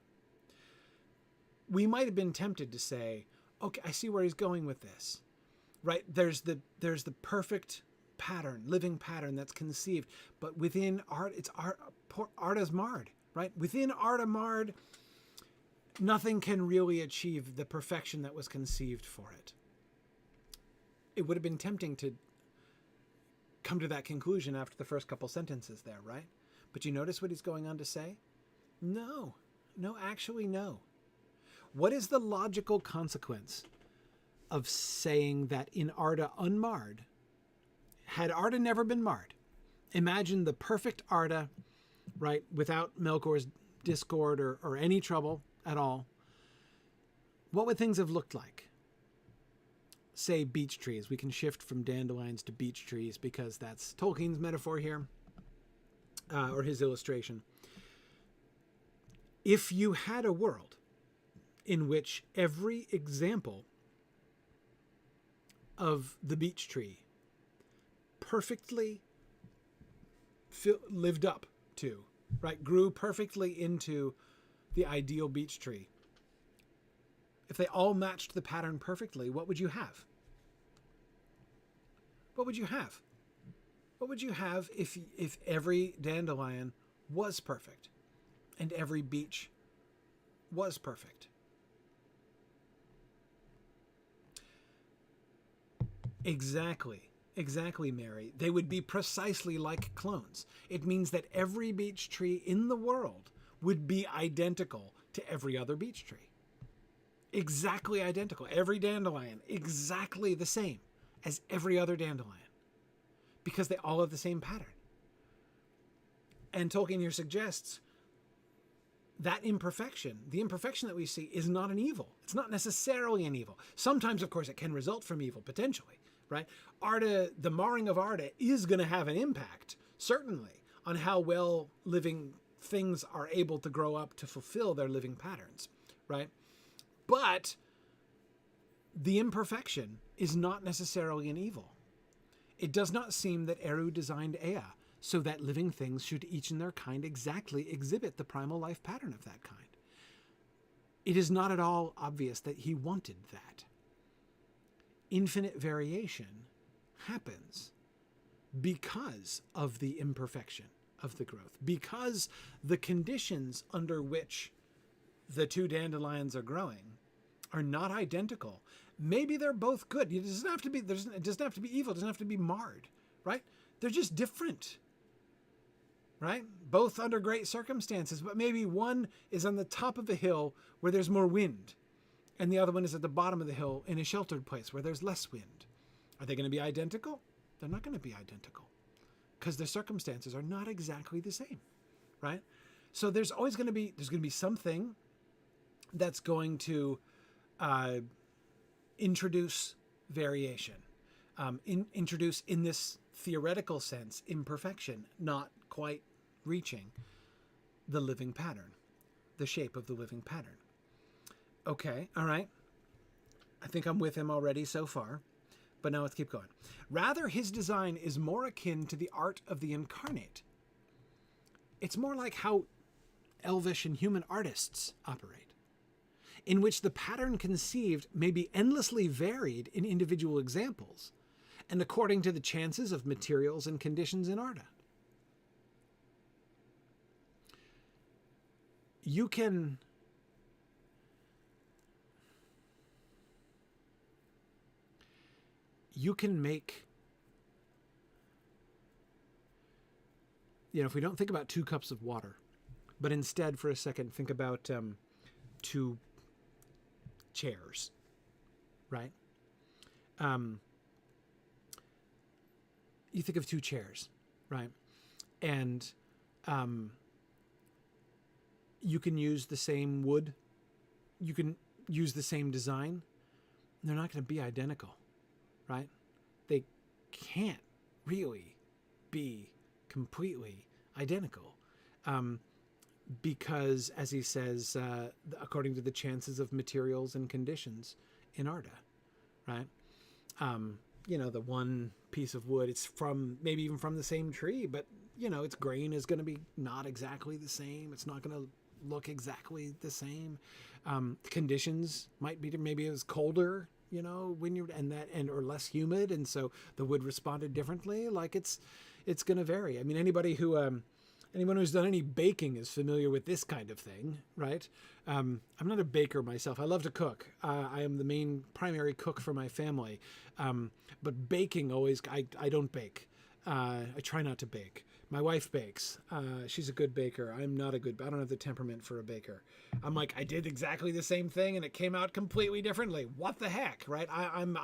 We might have been tempted to say, okay, I see where he's going with this, right? There's the perfect pattern, living pattern that's conceived, but within art, Arda's marred, right? Within Arda marred, nothing can really achieve the perfection that was conceived for it. It would have been tempting to come to that conclusion after the first couple sentences there, right? But you notice what he's going on to say? No, actually no. What is the logical consequence of saying that in Arda unmarred, had Arda never been marred, imagine the perfect Arda, right, without Melkor's discord or any trouble at all, what would things have looked like? Say beech trees. We can shift from dandelions to beech trees because that's Tolkien's metaphor here, or his illustration. If you had a world in which every example of the beech tree perfectly lived up to, right, grew perfectly into the ideal beech tree, if they all matched the pattern perfectly, what would you have? What would you have? What would you have if every dandelion was perfect and every beech was perfect? Exactly, Mary. They would be precisely like clones. It means that every beech tree in the world would be identical to every other beech tree. Exactly identical. Every dandelion, exactly the same as every other dandelion. Because they all have the same pattern. And Tolkien here suggests that imperfection, the imperfection that we see, is not an evil. It's not necessarily an evil. Sometimes, of course, it can result from evil, potentially, right? Arda, the marring of Arda is going to have an impact, certainly, on how well living things are able to grow up to fulfill their living patterns, right? But the imperfection is not necessarily an evil. It does not seem that Eru designed Ea so that living things should each in their kind exactly exhibit the primal life pattern of that kind. It is not at all obvious that he wanted that. Infinite variation happens because of the imperfection of the growth, because the conditions under which the two dandelions are growing are not identical. Maybe they're both good. It doesn't have to be evil. It doesn't have to be marred, right? They're just different, right? Both under great circumstances, but maybe one is on the top of a hill where there's more wind, and the other one is at the bottom of the hill in a sheltered place where there's less wind. Are they going to be identical? They're not going to be identical because their circumstances are not exactly the same, right? So there's always going to be something that's going to introduce variation. introduce in this theoretical sense imperfection, not quite reaching the living pattern, the shape of the living pattern. Okay, all right. I think I'm with him already so far, but now let's keep going. Rather, his design is more akin to the art of the incarnate. It's more like how Elvish and human artists operate, in which the pattern conceived may be endlessly varied in individual examples, and according to the chances of materials and conditions in Arda. You can make, if we don't think about 2 cups of water, but instead for a second think about 2 chairs, right? You think of 2 chairs, right? And you can use the same wood, you can use the same design. They're not going to be identical, right? They can't really be completely identical, because, as he says, according to the chances of materials and conditions in Arda, right? The one piece of wood, it's from maybe even from the same tree, but its grain is going to be not exactly the same. It's not going to look exactly the same. Conditions might be, maybe it was colder, when you're, or less humid, and so the wood responded differently. Like it's going to vary. I mean, anyone who's done any baking is familiar with this kind of thing, right? I'm not a baker myself. I love to cook. I am the main primary cook for my family. But baking I don't bake. I try not to bake. My wife bakes. She's a good baker. I'm not I don't have the temperament for a baker. I'm like, I did exactly the same thing and it came out completely differently. What the heck, right? I'm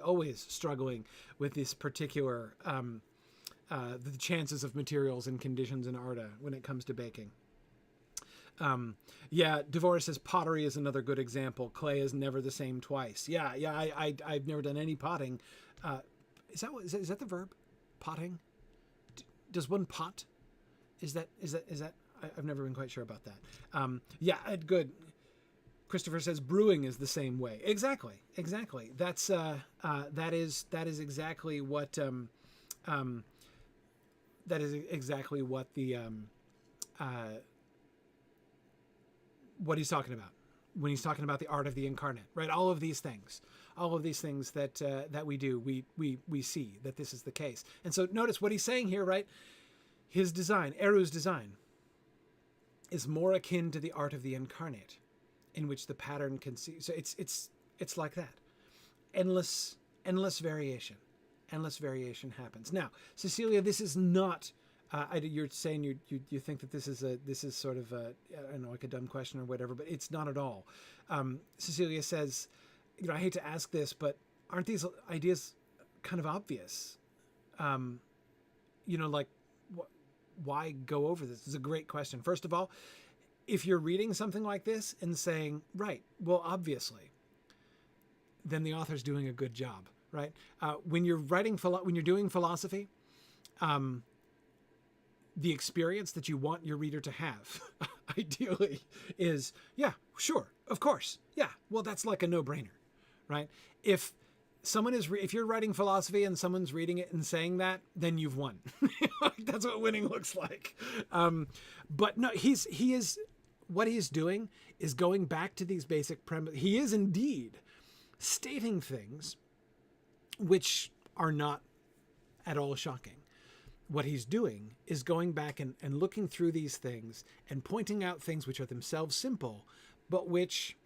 always struggling with this particular, the chances of materials and conditions in Arda when it comes to baking. Devorah says pottery is another good example. Clay is never the same twice. I've never done any potting. Is that the verb? Potting? Does one pot? Is that? I've never been quite sure about that. Good. Christopher says brewing is the same way. Exactly. That's that is exactly what that is exactly what the what he's talking about when he's talking about the art of the incarnate, right? All of these things that we do, we see that this is the case. And so notice what he's saying here, right? His design, Eru's design, is more akin to the art of the incarnate, in which the pattern can see. So it's like that, endless variation happens. Now, Cecilia, this is not. You're saying you think that this is sort of a, I don't know, like a dumb question or whatever, but it's not at all. Cecilia says, I hate to ask this, but aren't these ideas kind of obvious? Why go over this? It's a great question. First of all, if you're reading something like this and saying, right, well, obviously, then the author's doing a good job, right? When you're doing philosophy, the experience that you want your reader to have, ideally, is, yeah, sure, of course, yeah, well, that's like a no-brainer, right? If you're writing philosophy and someone's reading it and saying that, then you've won. That's what winning looks like. But no, what he's doing is going back to these basic premises. He is indeed stating things which are not at all shocking. What he's doing is going back and looking through these things and pointing out things which are themselves simple, but which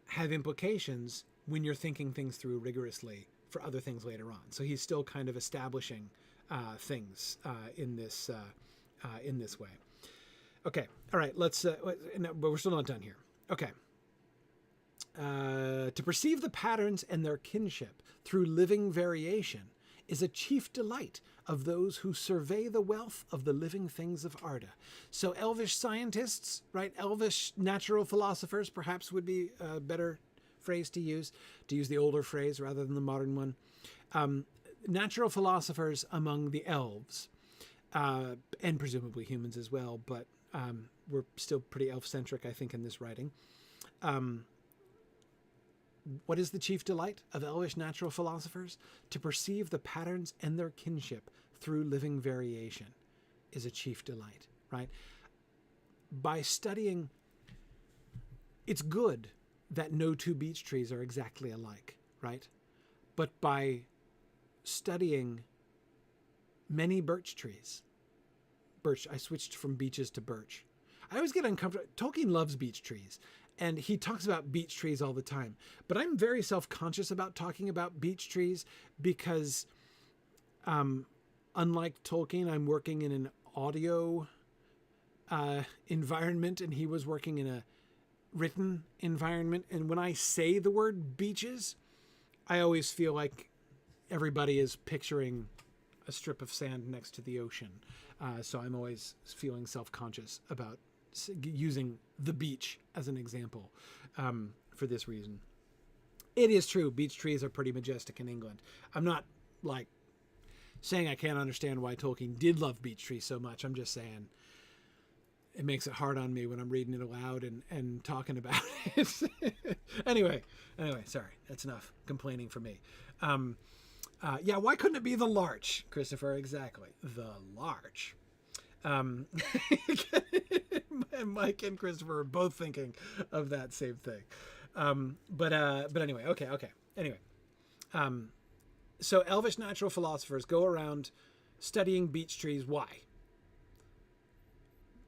have implications when you're thinking things through rigorously for other things later on. So he's still kind of establishing things in this way. Okay, all right. But we're still not done here. Okay. To perceive the patterns and their kinship through living variation is a chief delight of those who survey the wealth of the living things of Arda. So Elvish scientists, right? Elvish natural philosophers perhaps would be a better phrase to use the older phrase rather than the modern one. Natural philosophers among the elves, and presumably humans as well, but we're still pretty elf-centric, I think, in this writing. What is the chief delight of Elvish natural philosophers? To perceive the patterns and their kinship through living variation is a chief delight, right? By studying, it's good that no two beech trees are exactly alike, right? But by studying many birch trees, I switched from beeches to birch. I always get uncomfortable. Tolkien loves beech trees, and he talks about beech trees all the time. But I'm very self-conscious about talking about beech trees because, unlike Tolkien, I'm working in an audio environment, and he was working in a written environment. And when I say the word beeches, I always feel like everybody is picturing a strip of sand next to the ocean. So I'm always feeling self-conscious about using the beach as an example for this reason. It is true, beech trees are pretty majestic in England. I'm not like saying I can't understand why Tolkien did love beech trees so much. I'm just saying it makes it hard on me when I'm reading it aloud and talking about it. Anyway, sorry, that's enough complaining for me. Yeah, why couldn't it be the larch, Christopher? Exactly, the larch. And Mike and Christopher are both thinking of that same thing. But anyway, okay. Anyway, so Elvish natural philosophers go around studying beech trees. Why?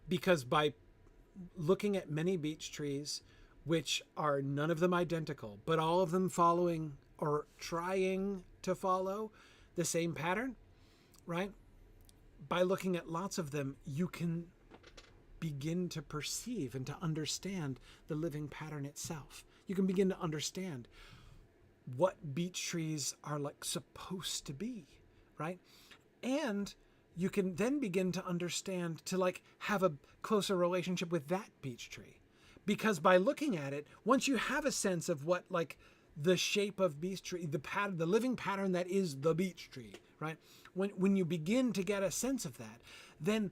Because by looking at many beech trees, which are none of them identical, but all of them following or trying to follow the same pattern, right? By looking at lots of them, you can begin to perceive and to understand the living pattern itself. You can begin to understand what beech trees are like supposed to be, right? And you can then begin to understand, to like have a closer relationship with that beech tree. Because by looking at it, once you have a sense of what like the shape of beech tree, the pattern, the living pattern that is the beech tree, right? When you begin to get a sense of that, then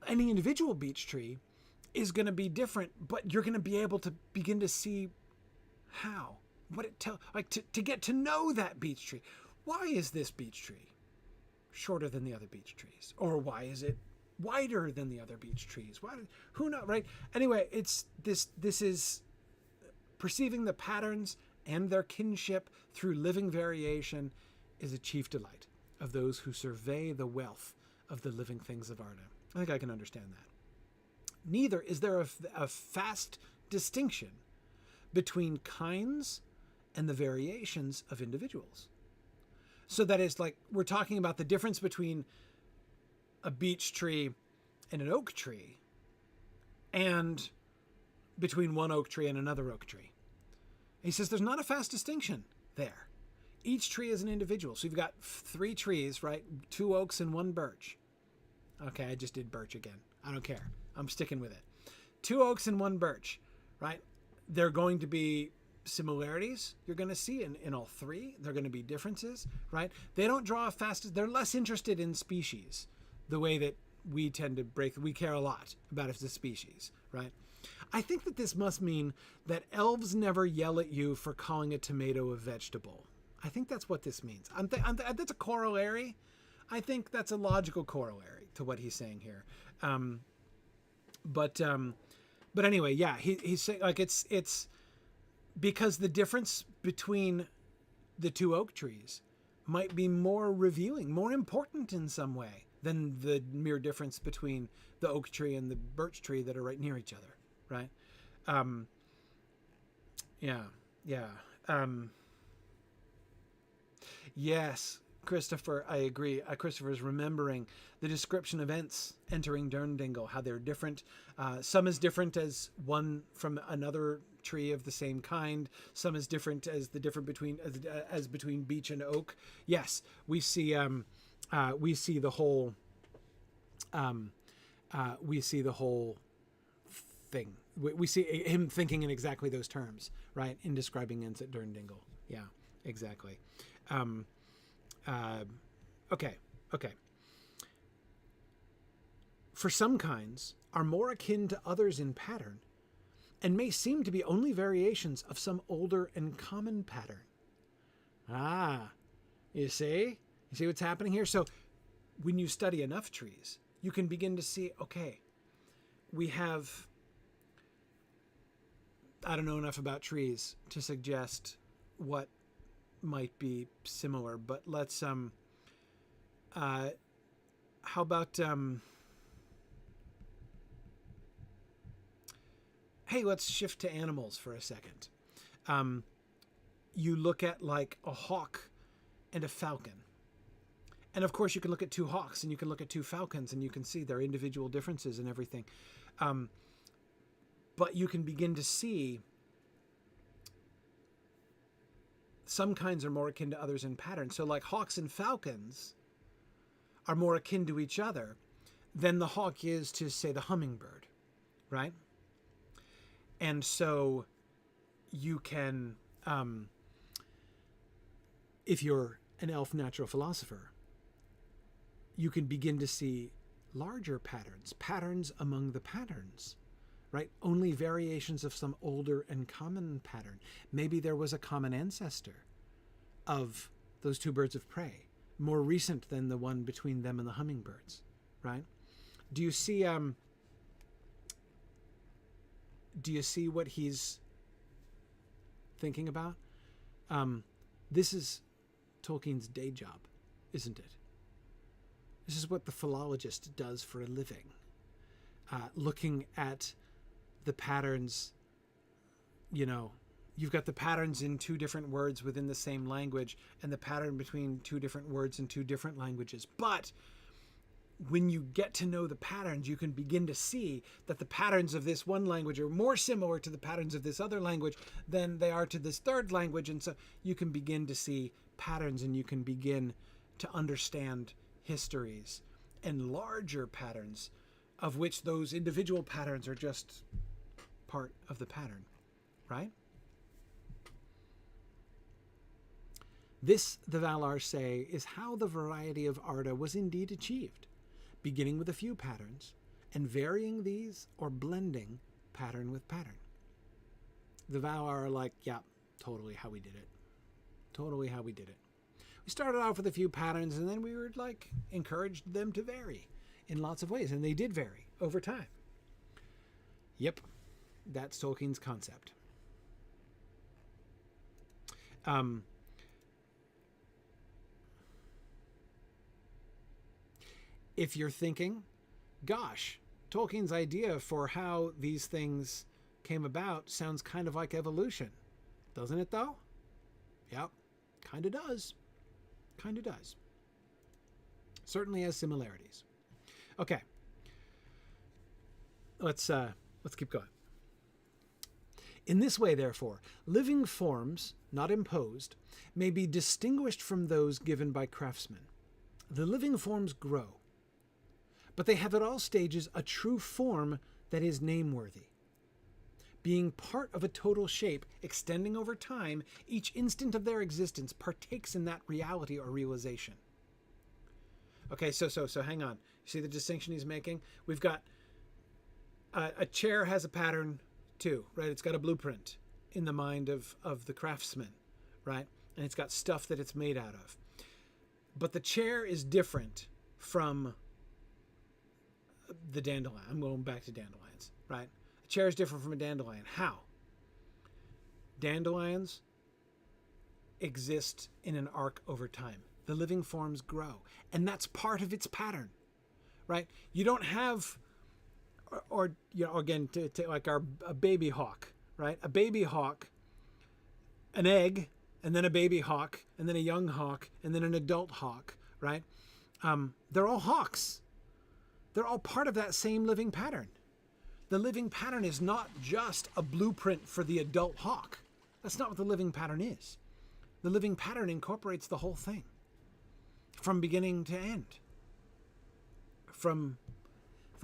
any individual beech tree is going to be different, but you're going to be able to begin to see how, what it tells, like to get to know that beech tree. Why is this beech tree shorter than the other beech trees? Or why is it wider than the other beech trees? Who knows, right? Anyway, it's this is perceiving the patterns and their kinship through living variation is a chief delight of those who survey the wealth of the living things of Arda. I think I can understand that. Neither is there a fast distinction between kinds and the variations of individuals. So that is like, we're talking about the difference between a beech tree and an oak tree, and between one oak tree and another oak tree. He says there's not a fast distinction there. Each tree is an individual. So you've got 3 trees, right? 2 oaks and 1 birch. Okay, I just did birch again. I don't care. I'm sticking with it. 2 oaks and 1 birch, right? They're going to be similarities you're going to see in all 3. They're going to be differences, right? They don't draw a fast. They're less interested in species the way that we tend to we care a lot about if it's a species, right? I think that this must mean that elves never yell at you for calling a tomato a vegetable. I think that's what this means. That's a corollary. I think that's a logical corollary to what he's saying here. But anyway, yeah, he's saying like it's because the difference between the 2 oak trees might be more revealing, more important in some way than the mere difference between the oak tree and the birch tree that are right near each other, right? Yes, Christopher, I agree. Christopher's remembering the description of Ents entering Durndingle, how they're different. Some as different as one from another tree of the same kind. Some as different as the difference between as between beech and oak. Yes, we see the whole thing we see him thinking in exactly those terms, right? In describing Enset Durndingle. Yeah, exactly. Okay. For some kinds are more akin to others in pattern, and may seem to be only variations of some older and common pattern. Ah, you see? You see what's happening here? So when you study enough trees, you can begin to see, okay, we have, I don't know enough about trees to suggest what might be similar, but let's, how about, hey, let's shift to animals for a second. You look at like a hawk and a falcon. And of course you can look at two hawks and you can look at two falcons and you can see their individual differences and everything. But you can begin to see some kinds are more akin to others in pattern. So like hawks and falcons are more akin to each other than the hawk is to, say, the hummingbird, right? And so you can, if you're an elf natural philosopher, you can begin to see larger patterns among the patterns, right? Only variations of some older and common pattern. Maybe there was a common ancestor of those two birds of prey, more recent than the one between them and the hummingbirds, right? Do you see what he's thinking about? This is Tolkien's day job, isn't it? This is what the philologist does for a living. Looking at the patterns, you know, you've got the patterns in two different words within the same language and the pattern between two different words in two different languages. But when you get to know the patterns, you can begin to see that the patterns of this one language are more similar to the patterns of this other language than they are to this third language. And so you can begin to see patterns and you can begin to understand histories and larger patterns, of which those individual patterns are just part of the pattern, right? This, the Valar say, is how the variety of Arda was indeed achieved, beginning with a few patterns and varying these or blending pattern with pattern. The Valar are like, yeah, totally how we did it. Totally how we did it. We started off with a few patterns and then we were like encouraged them to vary in lots of ways, and they did vary over time. Yep, that's Tolkien's concept. If you're thinking, gosh, Tolkien's idea for how these things came about sounds kind of like evolution. Doesn't it, though? Yep, kind of does. Kind of does. Certainly has similarities. Okay. Let's keep going. In this way, therefore, living forms, not imposed, may be distinguished from those given by craftsmen. The living forms grow, but they have at all stages a true form that is nameworthy. Being part of a total shape extending over time, each instant of their existence partakes in that reality or realization. Okay, so hang on. You see the distinction he's making? We've got a chair has a pattern too, right? It's got a blueprint in the mind of the craftsman, right? And it's got stuff that it's made out of. But the chair is different from the dandelion. I'm going back to dandelions, right? A chair is different from a dandelion. How? Dandelions exist in an arc over time. The living forms grow, and that's part of its pattern, right? You don't have, or you know, again, to like a baby hawk, right? A baby hawk, an egg, and then a baby hawk, and then a young hawk, and then an adult hawk, right? They're all hawks. They're all part of that same living pattern. The living pattern is not just a blueprint for the adult hawk. That's not what the living pattern is. The living pattern incorporates the whole thing, from beginning to end, from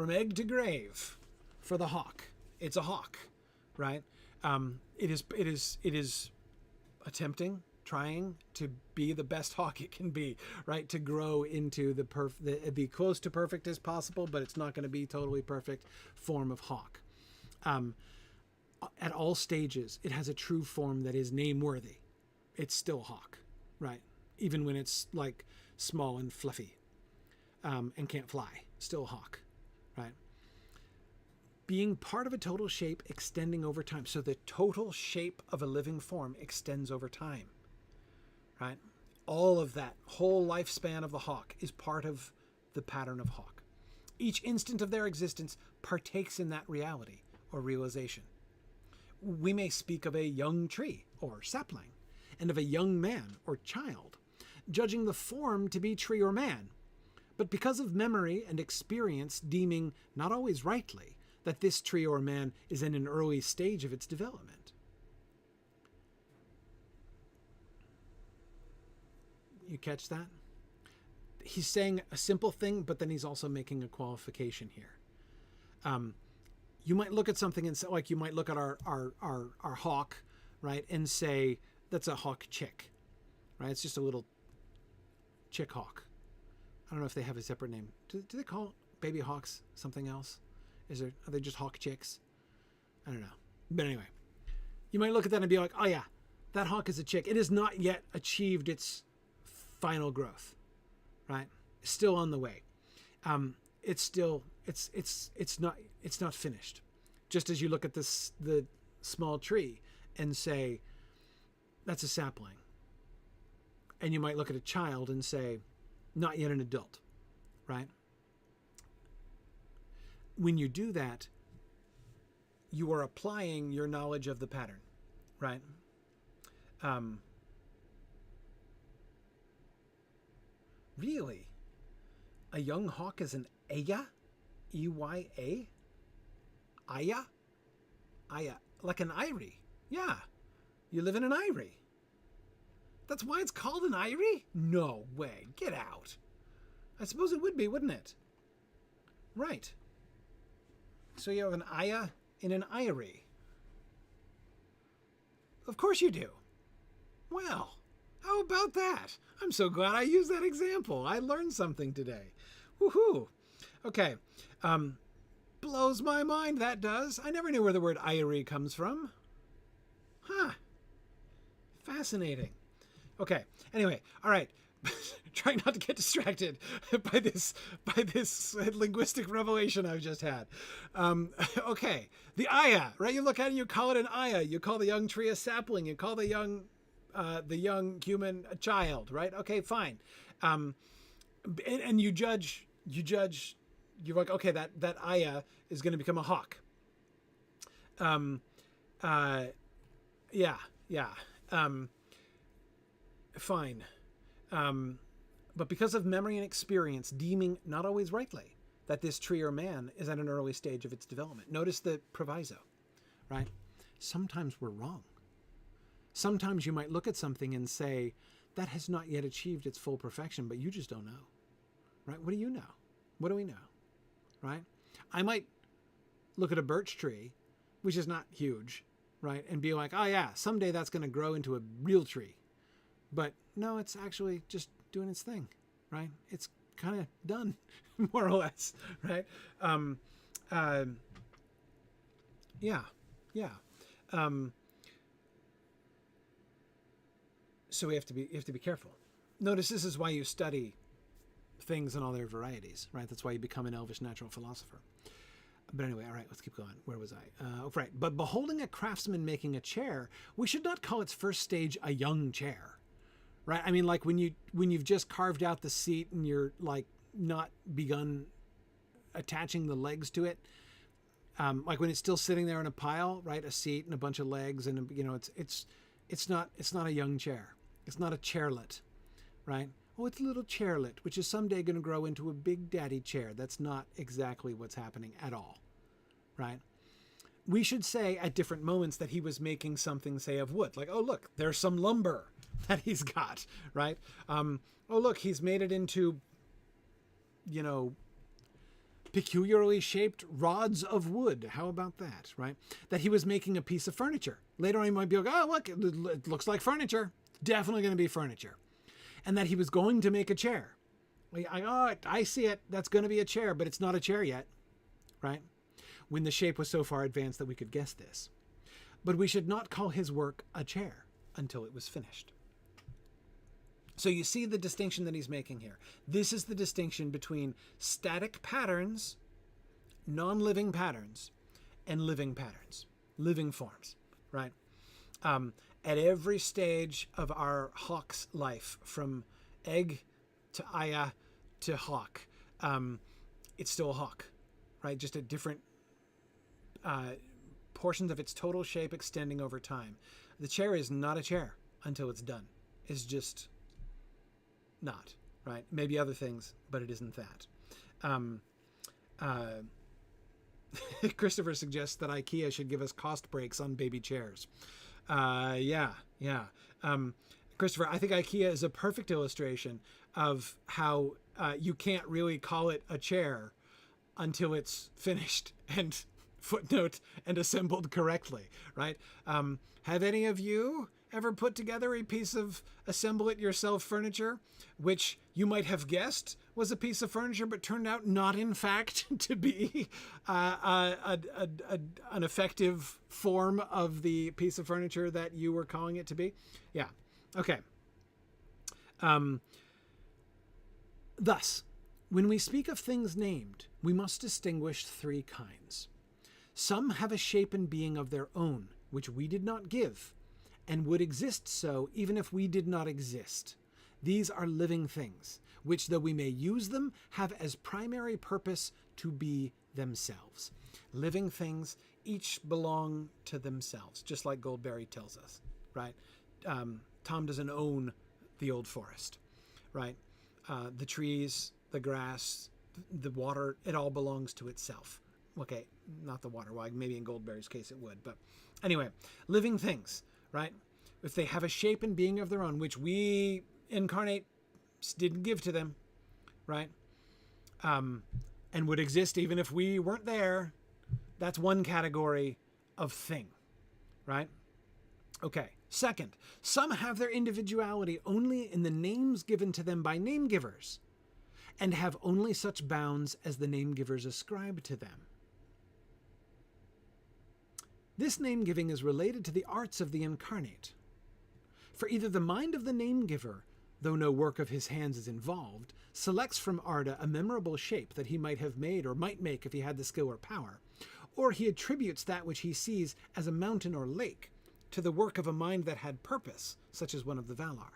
egg to grave for the hawk It's a hawk, right? It is attempting, trying to be the best hawk it can be, right? To grow into the close to perfect as possible, but it's not going to be totally perfect form of hawk. At all stages, it has a true form that is name-worthy. It's still hawk, right? Even when it's like small and fluffy and can't fly, still hawk, right? Being part of a total shape extending over time. So the total shape of a living form extends over time, right? All of that whole lifespan of the hawk is part of the pattern of hawk. Each instant of their existence partakes in that reality or realization. We may speak of a young tree or sapling and of a young man or child, judging the form to be tree or man, but because of memory and experience deeming, not always rightly, that this tree or man is in an early stage of its development. You catch that? He's saying a simple thing, but then he's also making a qualification here. You might look at something and say, like you might look at our hawk, right, and say, that's a hawk chick, right? It's just a little chick hawk. I don't know if they have a separate name. Do they call baby hawks something else? Are they just hawk chicks? I don't know. But anyway, you might look at that and be like, oh yeah, that hawk is a chick. It has not yet achieved its final growth, right? It's still on the way. It's not finished. Just as you look at the small tree and say, that's a sapling. And you might look at a child and say, not yet an adult, right? When you do that, you are applying your knowledge of the pattern, right? Really? A young hawk is an Eya? E-Y-A? Aya? Aya. Like an eyrie. Yeah. You live in an eyrie. That's why it's called an eyrie? No way. Get out. I suppose it would be, wouldn't it? Right. So you have an Aya in an eyrie. Of course you do. Well, how about that? I'm so glad I used that example. I learned something today. Woohoo. Okay. Blows my mind, that does. I never knew where the word eyrie comes from. Huh. Fascinating. Okay. Anyway, all right. Trying not to get distracted by this linguistic revelation I've just had. Okay. The Aya, right? You look at it, you call it an Aya. You call the young tree a sapling. You call the young human a child, right? Okay, fine. And you judge, you're like, okay, that Aya is going to become a hawk. Fine. But because of memory and experience, deeming, not always rightly, that this tree or man is at an early stage of its development. Notice the proviso, right? Sometimes we're wrong. Sometimes you might look at something and say, that has not yet achieved its full perfection, but you just don't know, right? What do you know? What do we know, right? I might look at a birch tree, which is not huge, right? And be like, oh yeah, someday that's going to grow into a real tree. But no, it's actually just doing its thing, right? It's kind of done, more or less, right? So we have to be careful. Notice this is why you study things in all their varieties, right? That's why you become an Elvish natural philosopher. But anyway, all right, let's keep going. Where was I? Right. But beholding a craftsman making a chair, we should not call its first stage a young chair, right? I mean, like when you've just carved out the seat and you're like not begun attaching the legs to it, like when it's still sitting there in a pile, right? A seat and a bunch of legs, and it's not a young chair. It's not a chairlet, right? Oh, it's a little chairlet, which is someday going to grow into a big daddy chair. That's not exactly what's happening at all, right? We should say at different moments that he was making something, say, of wood. Like, oh, look, there's some lumber that he's got, right? Oh, look, he's made it into, peculiarly shaped rods of wood. How about that, right? That he was making a piece of furniture. Later on, he might be like, oh, look, it looks like furniture. Definitely going to be furniture. And that he was going to make a chair. I see it. That's going to be a chair, but it's not a chair yet, right? When the shape was so far advanced that we could guess this. But we should not call his work a chair until it was finished. So you see the distinction that he's making here. This is the distinction between static patterns, non-living patterns, and living patterns, living forms, right? At every stage of our hawk's life, from egg to Aya to hawk, it's still a hawk, right? Just at different portions of its total shape extending over time. The chair is not a chair until it's done. It's just not, right? Maybe other things, but it isn't that. Christopher suggests that IKEA should give us cost breaks on baby chairs. Yeah. Christopher, I think IKEA is a perfect illustration of how you can't really call it a chair until it's finished and footnote and assembled correctly, right? Have any of you ever put together a piece of assemble-it-yourself furniture, which you might have guessed was a piece of furniture, but turned out not, in fact, to be an effective form of the piece of furniture that you were calling it to be? Yeah. Okay. Thus, when we speak of things named, we must distinguish three kinds. Some have a shape and being of their own, which we did not give, and would exist so even if we did not exist. These are living things, which, though we may use them, have as primary purpose to be themselves. Living things each belong to themselves, just like Goldberry tells us, right? Tom doesn't own the old forest, right? The trees, the grass, the water, it all belongs to itself. Okay, not the water. Well, maybe in Goldberry's case it would. But anyway, living things, right? If they have a shape and being of their own, which we incarnate didn't give to them, right? And would exist even if we weren't there, that's one category of thing, right? Okay. Second, some have their individuality only in the names given to them by name givers, and have only such bounds as the name givers ascribe to them. This name-giving is related to the arts of the incarnate. For either the mind of the name-giver, though no work of his hands is involved, selects from Arda a memorable shape that he might have made or might make if he had the skill or power, or he attributes that which he sees as a mountain or lake to the work of a mind that had purpose, such as one of the Valar.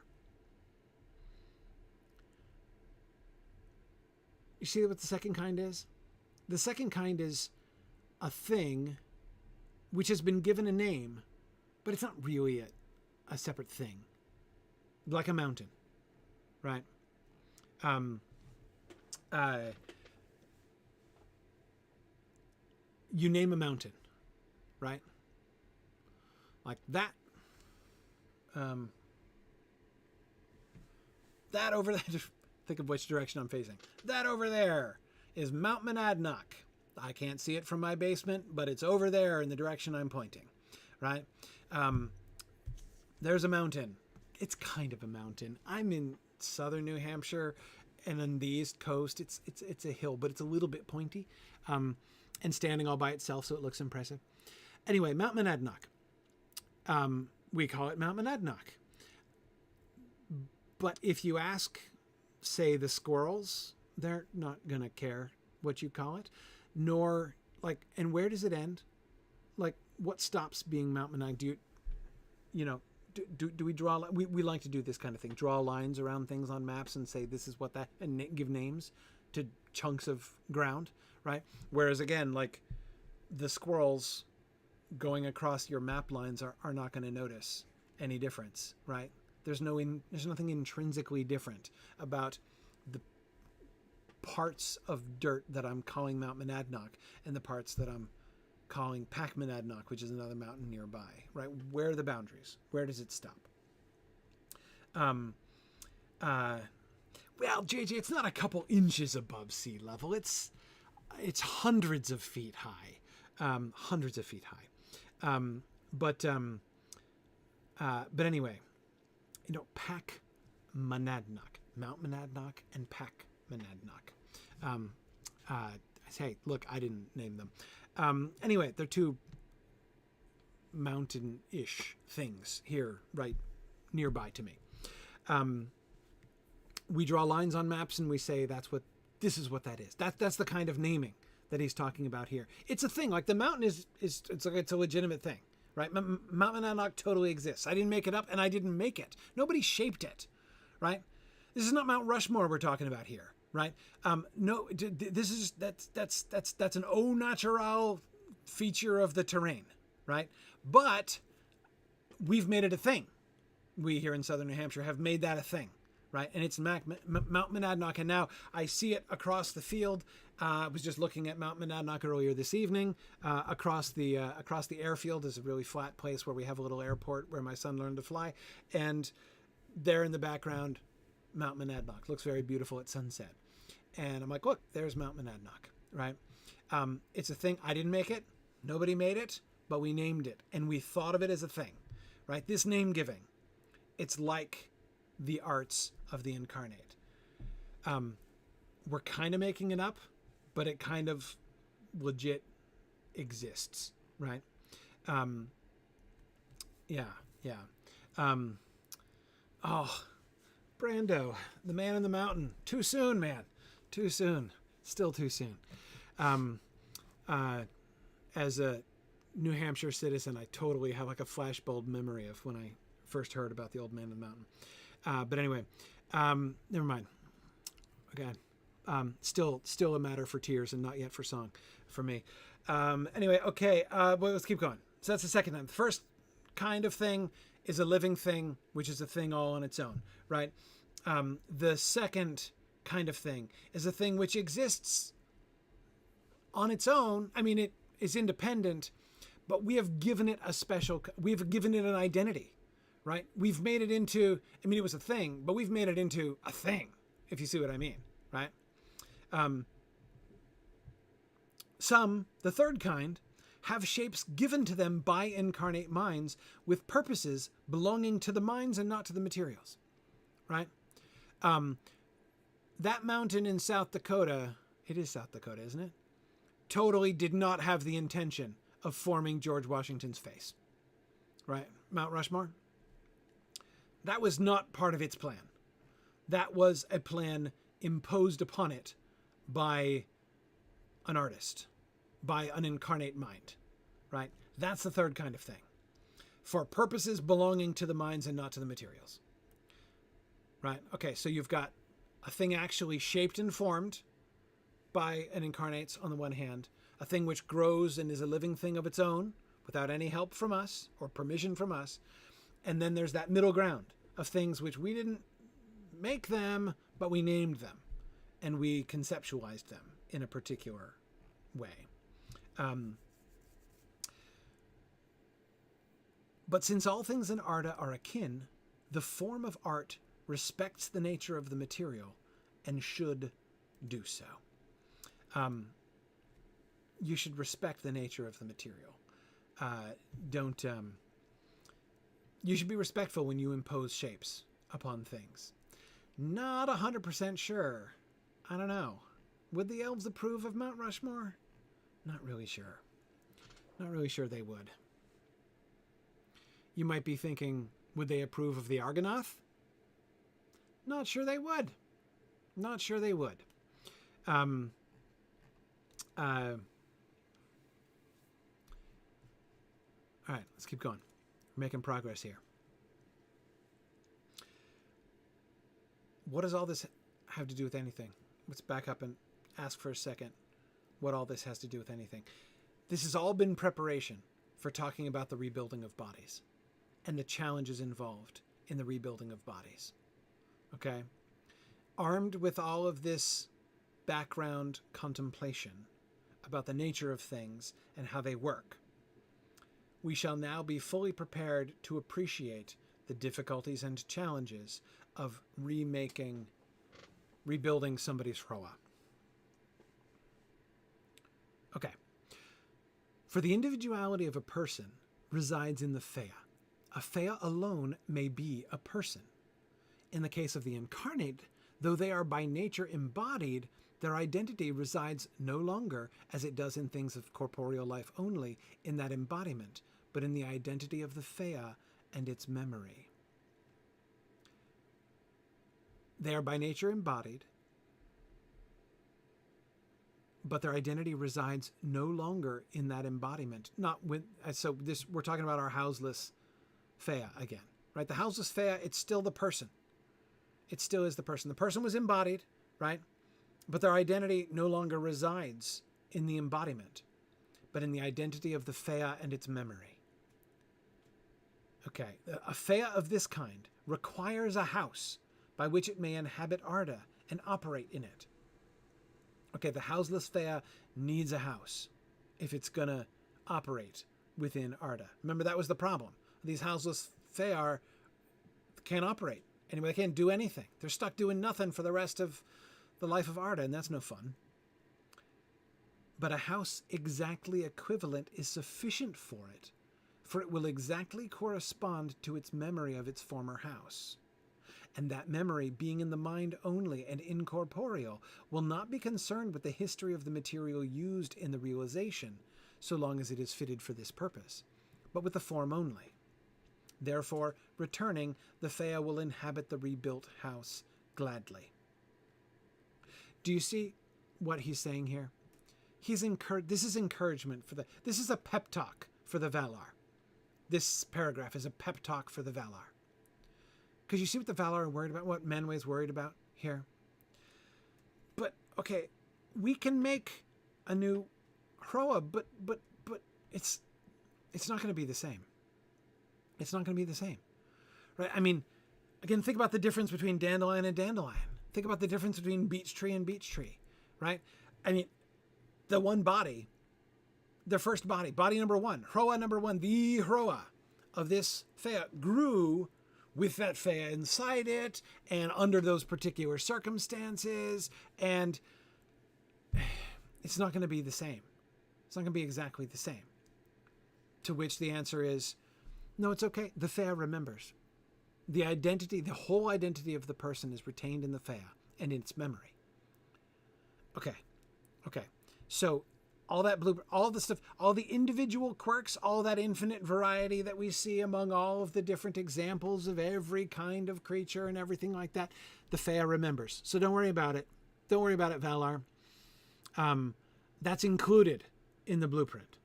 You see what the second kind is? The second kind is a thing which has been given a name, but it's not really a separate thing. Like a mountain, right? You name a mountain, right? Like that. That over there. Think of which direction I'm facing. That over there is Mount Monadnock. I can't see it from my basement, but it's over there in the direction I'm pointing, right? There's a mountain. It's kind of a mountain. I'm in southern New Hampshire, and on the East Coast, it's a hill, but it's a little bit pointy, and standing all by itself, so it looks impressive. Anyway, Mount Monadnock. We call it Mount Monadnock. But if you ask, say, the squirrels, they're not going to care what you call it. Nor, like, and where does it end? Like, what stops being Mount Monadnock? Do we draw, we like to do this kind of thing, draw lines around things on maps and say this is what that, and give names to chunks of ground, right? Whereas again, like, the squirrels going across your map lines are not going to notice any difference, right? There's nothing intrinsically different about the parts of dirt that I'm calling Mount Monadnock and the parts that I'm calling Pac Monadnock, which is another mountain nearby, right? Where are the boundaries? Where does it stop? Well, JJ, it's not a couple inches above sea level. It's it's hundreds of feet high, hundreds of feet high. But anyway, Pac Monadnock, Mount Monadnock, and Pac Monadnock. Hey, look, I didn't name them. Anyway, they're two mountain-ish things here, right nearby to me. We draw lines on maps and we say this is what that is. That's the kind of naming that he's talking about here. It's a thing. Like the mountain it's a legitimate thing, right? Mount Monadnock totally exists. I didn't make it up, and I didn't make it. Nobody shaped it, right? This is not Mount Rushmore we're talking about here, right? No, that's an au naturel feature of the terrain, right? But we've made it a thing. We here in southern New Hampshire have made that a thing, right? And it's Mount Monadnock, and now I see it across the field. I was just looking at Mount Monadnock earlier this evening. Across the airfield is a really flat place where we have a little airport where my son learned to fly, and there in the background, Mount Monadnock looks very beautiful at sunset. And I'm like, look, there's Mount Monadnock, right? It's a thing. I didn't make it. Nobody made it, but we named it, and we thought of it as a thing, right? This name giving, it's like the arts of the incarnate. We're kind of making it up, but it kind of legit exists, right? Yeah. Brando, the man in the mountain. Too soon, man. Too soon. Still too soon. As a New Hampshire citizen, I totally have like a flashbulb memory of when I first heard about the old man in the mountain. But anyway, never mind. Okay. Still a matter for tears and not yet for song for me. Anyway, okay. Well, let's keep going. So that's the second time. The first kind of thing is a living thing, which is a thing all on its own, right? The second kind of thing is a thing which exists on its own. I mean, it is independent, but we have given it we've given it an identity, right? We've made it into, I mean, it was a thing, but we've made it into a thing, if you see what I mean, right? The third kind, have shapes given to them by incarnate minds with purposes belonging to the minds and not to the materials, right? That mountain in South Dakota, it is South Dakota, isn't it? Totally did not have the intention of forming George Washington's face, right? Mount Rushmore. That was not part of its plan. That was a plan imposed upon it by an artist, by an incarnate mind, right? That's the third kind of thing. For purposes belonging to the minds and not to the materials, right? Okay, so you've got a thing actually shaped and formed by an incarnates on the one hand, a thing which grows and is a living thing of its own without any help from us or permission from us. And then there's that middle ground of things which we didn't make them, but we named them and we conceptualized them in a particular way. But since all things in art are akin, the form of art respects the nature of the material and should do so. You should respect the nature of the material. You should be respectful when you impose shapes upon things. Not 100% sure. I don't know. Would the elves approve of Mount Rushmore? Not really sure. Not really sure they would. You might be thinking, would they approve of the Argonath? Not sure they would. Not sure they would. All right, let's keep going. We're making progress here. What does all this have to do with anything? Let's back up and ask for a second what all this has to do with anything. This has all been preparation for talking about the rebuilding of bodies and the challenges involved in the rebuilding of bodies. Okay? Armed with all of this background contemplation about the nature of things and how they work, we shall now be fully prepared to appreciate the difficulties and challenges of rebuilding somebody's Hroa. Okay. For the individuality of a person resides in the Fea. A Fea alone may be a person. In the case of the incarnate, though they are by nature embodied, their identity resides no longer, as it does in things of corporeal life only, in that embodiment, but in the identity of the Fea and its memory. They are by nature embodied, but their identity resides no longer in that embodiment. We're talking about our houseless Fea again, right? The houseless Fea, it's still the person. It still is the person. The person was embodied, right? But their identity no longer resides in the embodiment, but in the identity of the Fea and its memory. Okay, a Fea of this kind requires a house by which it may inhabit Arda and operate in it. Okay, the houseless Fea needs a house if it's going to operate within Arda. Remember, that was the problem. These houseless Fea can't operate. Anyway, they can't do anything. They're stuck doing nothing for the rest of the life of Arda, and that's no fun. But a house exactly equivalent is sufficient for it will exactly correspond to its memory of its former house. And that memory, being in the mind only and incorporeal, will not be concerned with the history of the material used in the realization, so long as it is fitted for this purpose, but with the form only. Therefore, returning, the Fea will inhabit the rebuilt house gladly. Do you see what he's saying here? This is encouragement this is a pep talk for the Valar. This paragraph is a pep talk for the Valar. Because you see what the Valar are worried about, what Manway's worried about here. But okay, we can make a new Hroa, but it's not going to be the same. It's not going to be the same, right? I mean, again, think about the difference between dandelion and dandelion. Think about the difference between beech tree and beech tree, right? I mean, the one body, the first body number one, Hroa number one, the Hroa of this Fea grew with that Fea inside it and under those particular circumstances, and it's not going to be the same. It's not going to be exactly the same. To which the answer is, no, it's okay. The Fea remembers. The whole identity of the person is retained in the Fea and in its memory. Okay. So all that all the stuff, all the individual quirks, all that infinite variety that we see among all of the different examples of every kind of creature and everything like that, the Fea remembers. So don't worry about it. Don't worry about it, Valar. That's included in the blueprint.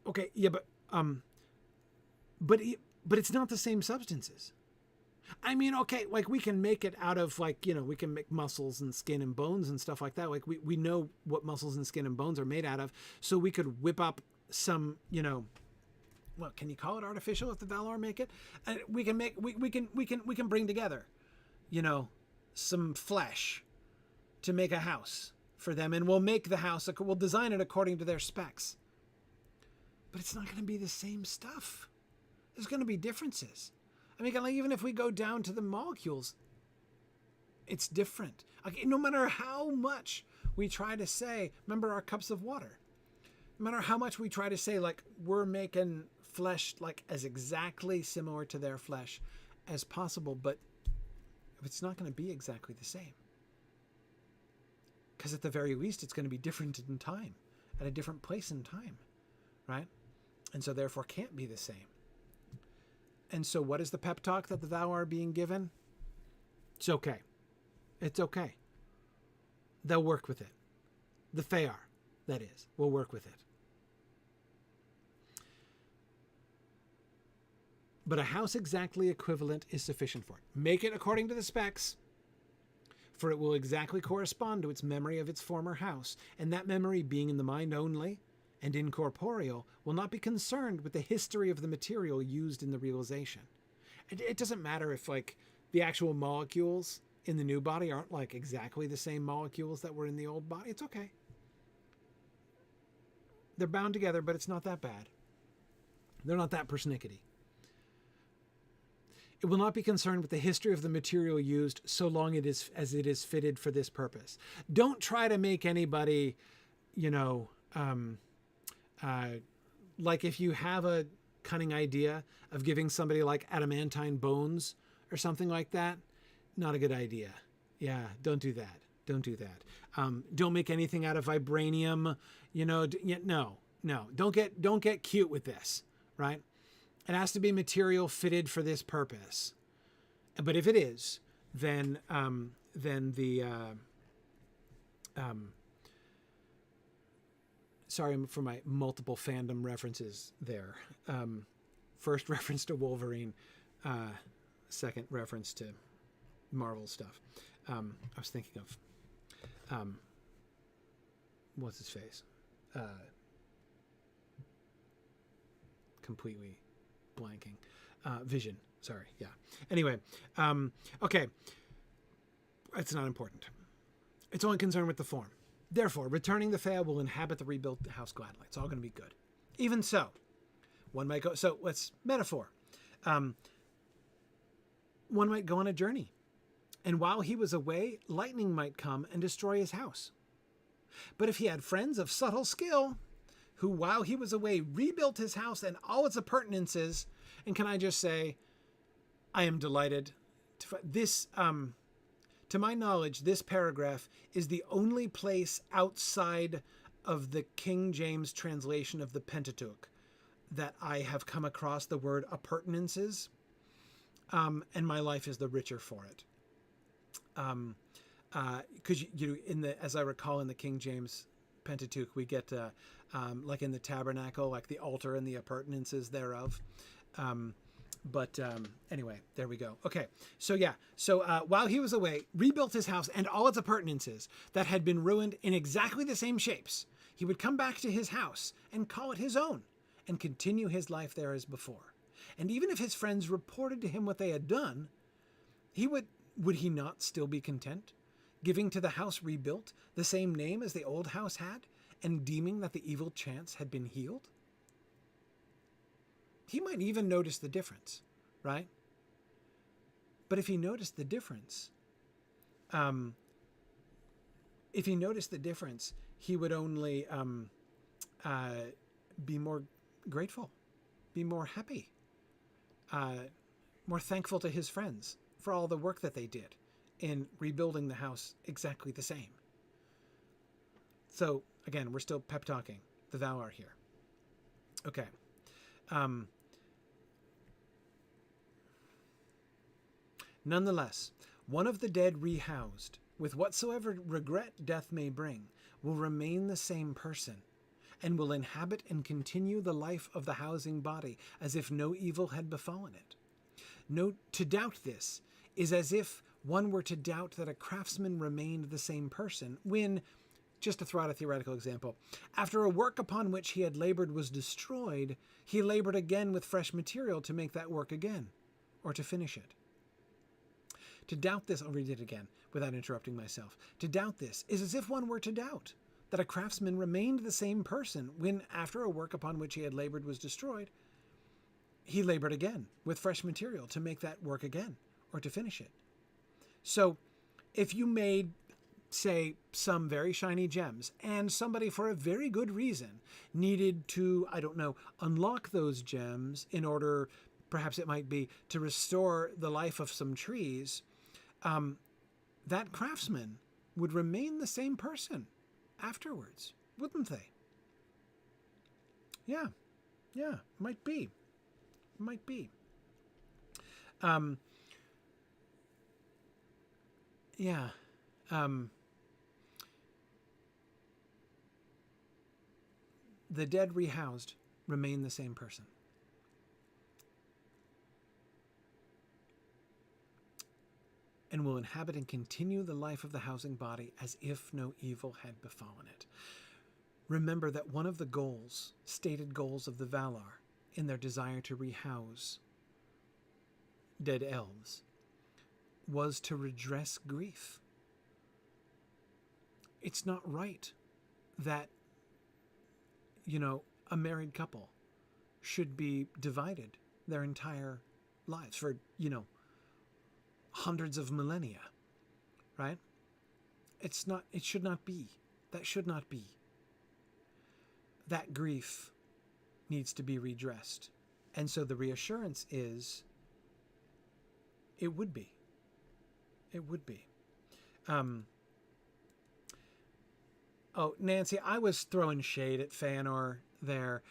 Okay, yeah, but it's not the same substances. I mean, okay, like we can make it out of we can make muscles and skin and bones and stuff like that. Like we know what muscles and skin and bones are made out of, so we could whip up some, well, can you call it artificial if the Valar make it? And we can bring together, some flesh to make a house for them, and we'll make the house. We'll design it according to their specs. But it's not going to be the same stuff. There's going to be differences. I mean, even if we go down to the molecules, it's different. Okay, no matter how much we try to say, remember our cups of water, no matter how much we try to say, we're making flesh as exactly similar to their flesh as possible, but it's not going to be exactly the same. Because at the very least, it's going to be different in time, at a different place in time, right? And so therefore can't be the same. And so what is the pep talk that the Valar are being given? It's okay. It's okay. They'll work with it. The Fëanor, that is, will work with it. But a house exactly equivalent is sufficient for it. Make it according to the specs, for it will exactly correspond to its memory of its former house, and that memory being in the mind only and incorporeal will not be concerned with the history of the material used in the realization. It doesn't matter if the actual molecules in the new body aren't exactly the same molecules that were in the old body. It's okay. They're bound together, but it's not that bad. They're not that persnickety. It will not be concerned with the history of the material used so long as it is fitted for this purpose. Don't try to make anybody, like if you have a cunning idea of giving somebody like adamantine bones or something like that, not a good idea. Yeah, don't do that. Don't do that. Don't make anything out of vibranium. No. Don't get cute with this, right? It has to be material fitted for this purpose. But if it is, then sorry for my multiple fandom references there. First reference to Wolverine, second reference to Marvel stuff. I was thinking of what's his face? Completely blanking. Vision. Sorry. Yeah. Anyway. Okay. It's not important. It's only concerned with the form. Therefore, returning the Fae will inhabit the rebuilt house gladly. It's all going to be good. Even so, one might go. So let's metaphor. One might go on a journey, and while he was away, lightning might come and destroy his house. But if he had friends of subtle skill, who while he was away rebuilt his house and all its appurtenances, and can I just say, I am delighted to this. To my knowledge, this paragraph is the only place outside of the King James translation of the Pentateuch that I have come across the word appurtenances, and my life is the richer for it. Because as I recall, in the King James Pentateuch, we get like in the tabernacle, like the altar and the appurtenances thereof. Anyway, there we go. Okay. So while he was away, rebuilt his house and all its appurtenances that had been ruined in exactly the same shapes. He would come back to his house and call it his own and continue his life there as before. And even if his friends reported to him what they had done, would he not still be content, giving to the house rebuilt the same name as the old house had, and deeming that the evil chance had been healed? He might even notice the difference, right? But if he noticed the difference, he would only be more grateful, be more happy, more thankful to his friends for all the work that they did in rebuilding the house exactly the same. So again, we're still pep talking the thou art here. Okay. Nonetheless, one of the dead rehoused, with whatsoever regret death may bring, will remain the same person, and will inhabit and continue the life of the housing body as if no evil had befallen it. To doubt this is as if one were to doubt that a craftsman remained the same person when, just to throw out a theoretical example, after a work upon which he had labored was destroyed, he labored again with fresh material to make that work again, or to finish it. To doubt this, I'll read it again without interrupting myself. To doubt this is as if one were to doubt that a craftsman remained the same person when, after a work upon which he had labored was destroyed, he labored again with fresh material to make that work again, or to finish it. So, if you made, say, some very shiny gems, and somebody for a very good reason needed to, unlock those gems in order, perhaps it might be, to restore the life of some trees, that craftsman would remain the same person afterwards, wouldn't they? Yeah, might be. The dead rehoused remain the same person. And will inhabit and continue the life of the housing body as if no evil had befallen it. Remember that one of the stated goals of the Valar, in their desire to rehouse dead elves, was to redress grief. It's not right that, a married couple should be divided their entire lives, for, hundreds of millennia, right? It should not be. That should not be. That grief needs to be redressed. And so the reassurance is, it would be. It would be. Nancy, I was throwing shade at Feanor there.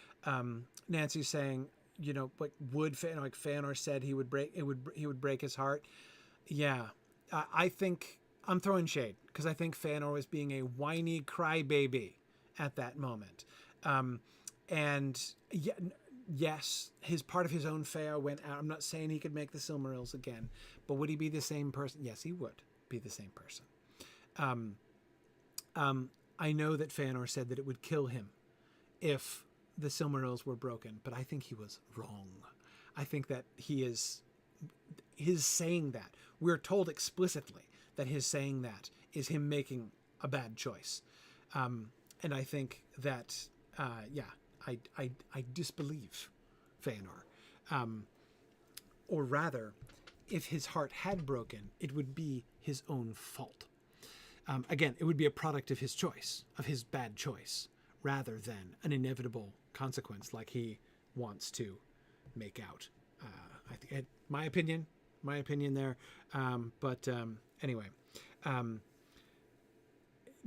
Nancy's saying, what would Feanor said he would break his heart. Yeah, I think I'm throwing shade because I think Feanor was being a whiny crybaby at that moment. Yes, his part of his own Fëa went out. I'm not saying he could make the Silmarils again, but would he be the same person? Yes, he would be the same person. I know that Feanor said that it would kill him if the Silmarils were broken, but I think he was wrong. I think that his saying that, we're told explicitly that his saying that is him making a bad choice. And I think that, I disbelieve Feanor. Or rather, if his heart had broken, it would be his own fault. Again, it would be a product of his choice, of his bad choice, rather than an inevitable consequence like he wants to make out. I think my opinion there. Anyway,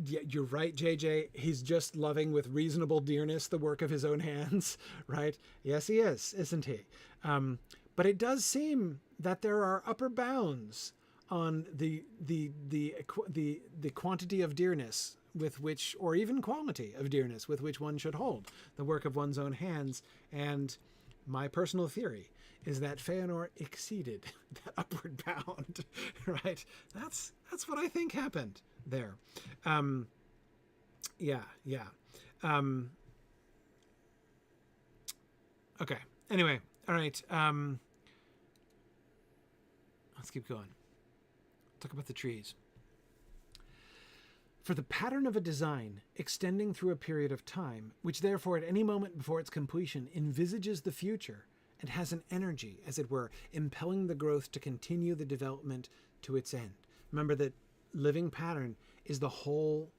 yeah, you're right, JJ. He's just loving with reasonable dearness the work of his own hands, right? Yes, he is, isn't he? But it does seem that there are upper bounds on the quantity of dearness with which, or even quality of dearness with which one should hold the work of one's own hands. And my personal theory is that Feanor exceeded that upward bound, right? That's what I think happened there. Okay. Anyway. All right. Let's keep going. Talk about the trees. For the pattern of a design extending through a period of time, which therefore at any moment before its completion envisages the future and has an energy, as it were, impelling the growth to continue the development to its end. Remember that living pattern is the whole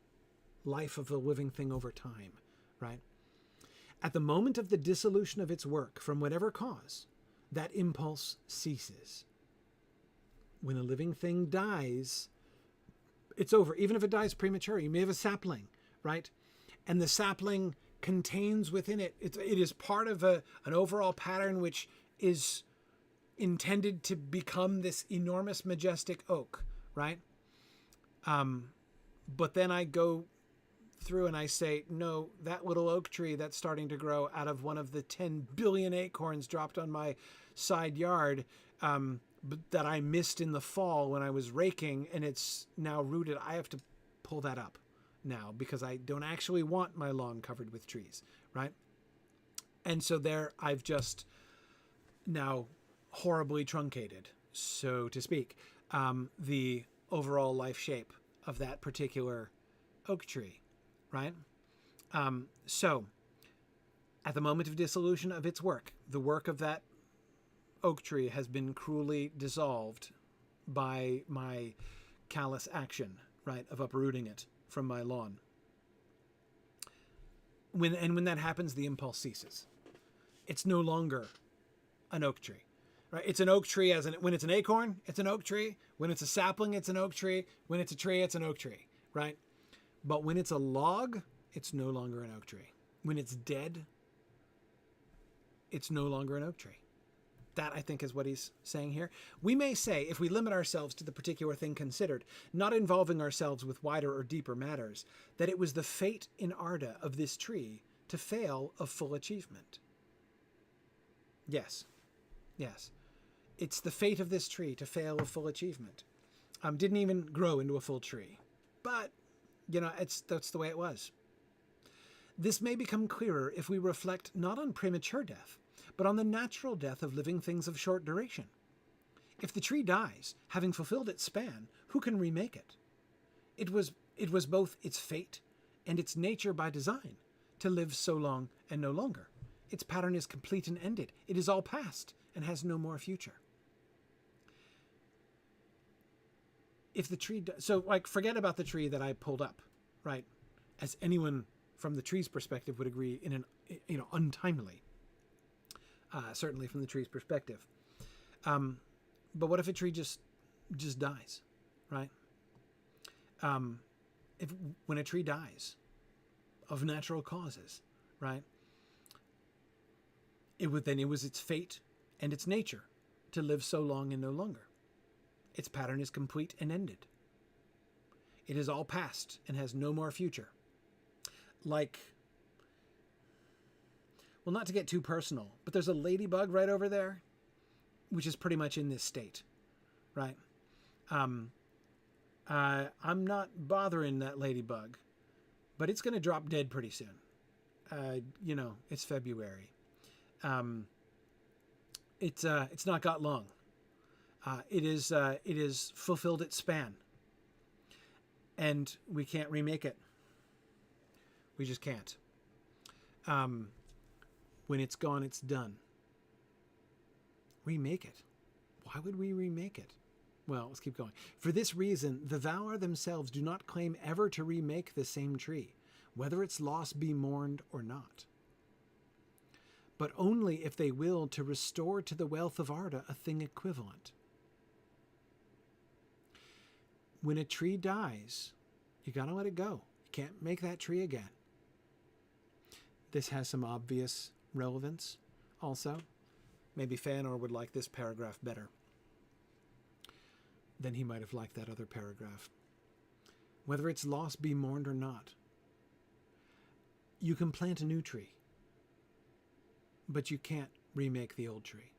life of the living thing over time, right? At the moment of the dissolution of its work, from whatever cause, that impulse ceases. When a living thing dies, it's over. Even if it dies premature, you may have a sapling, right? And the sapling contains within it, it is part of an overall pattern which is intended to become this enormous, majestic oak, right? But then I go through and I say, no, that little oak tree that's starting to grow out of one of the 10 billion acorns dropped on my side yard, that I missed in the fall when I was raking, and it's now rooted. I have to pull that up now because I don't actually want my lawn covered with trees, right? And so there I've just now horribly truncated, so to speak, the overall life shape of that particular oak tree, right? So at the moment of dissolution of its work, the work of that oak tree has been cruelly dissolved by my callous action, right, of uprooting it from my lawn. When that happens, the impulse ceases. It's no longer an oak tree, right? It's an oak tree when it's an acorn, it's an oak tree. When it's a sapling, it's an oak tree. When it's a tree, it's an oak tree, right? But when it's a log, it's no longer an oak tree. When it's dead, it's no longer an oak tree. That, I think, is what he's saying here. We may say, if we limit ourselves to the particular thing considered, not involving ourselves with wider or deeper matters, that it was the fate in Arda of this tree to fail of full achievement. Yes. It's the fate of this tree to fail of full achievement. Didn't even grow into a full tree. But, that's the way it was. This may become clearer if we reflect not on premature death, but on the natural death of living things of short duration. If the tree dies, having fulfilled its span, who can remake it? It was both its fate and its nature by design to live so long and no longer. Its pattern is complete and ended. It is all past and has no more future. if the tree, so like forget about the tree that I pulled up, right? As anyone from the tree's perspective would agree in an, untimely, certainly from the tree's perspective. But what if a tree just dies, right? When a tree dies of natural causes, right? It was its fate and its nature to live so long and no longer. Its pattern is complete and ended. It is all past and has no more future. Like, well, not to get too personal, but there's a ladybug right over there, which is pretty much in this state, right? I'm not bothering that ladybug, but it's going to drop dead pretty soon. It's February. It's not got long. It is fulfilled its span, and we can't remake it. We just can't. When it's gone, it's done. Remake it. Why would we remake it? Well, let's keep going. For this reason, the Valar themselves do not claim ever to remake the same tree, whether its loss be mourned or not, but only if they will to restore to the wealth of Arda a thing equivalent. When a tree dies, you gotta let it go. You can't make that tree again. This has some obvious relevance also. Maybe Fëanor would like this paragraph better than he might have liked that other paragraph. Whether its loss be mourned or not, you can plant a new tree, but you can't remake the old tree.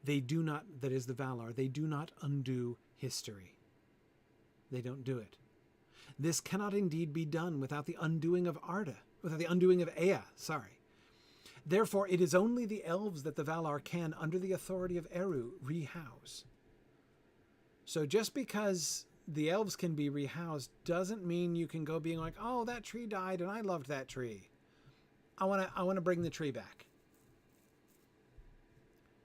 They do not, that is the Valar, they do not undo history. They don't do it. This cannot indeed be done without the undoing of Arda, without the undoing of Ea, sorry. Therefore, it is only the elves that the Valar can, under the authority of Eru, rehouse. So just because the elves can be rehoused doesn't mean you can go being like, oh, that tree died and I loved that tree. I want to bring the tree back.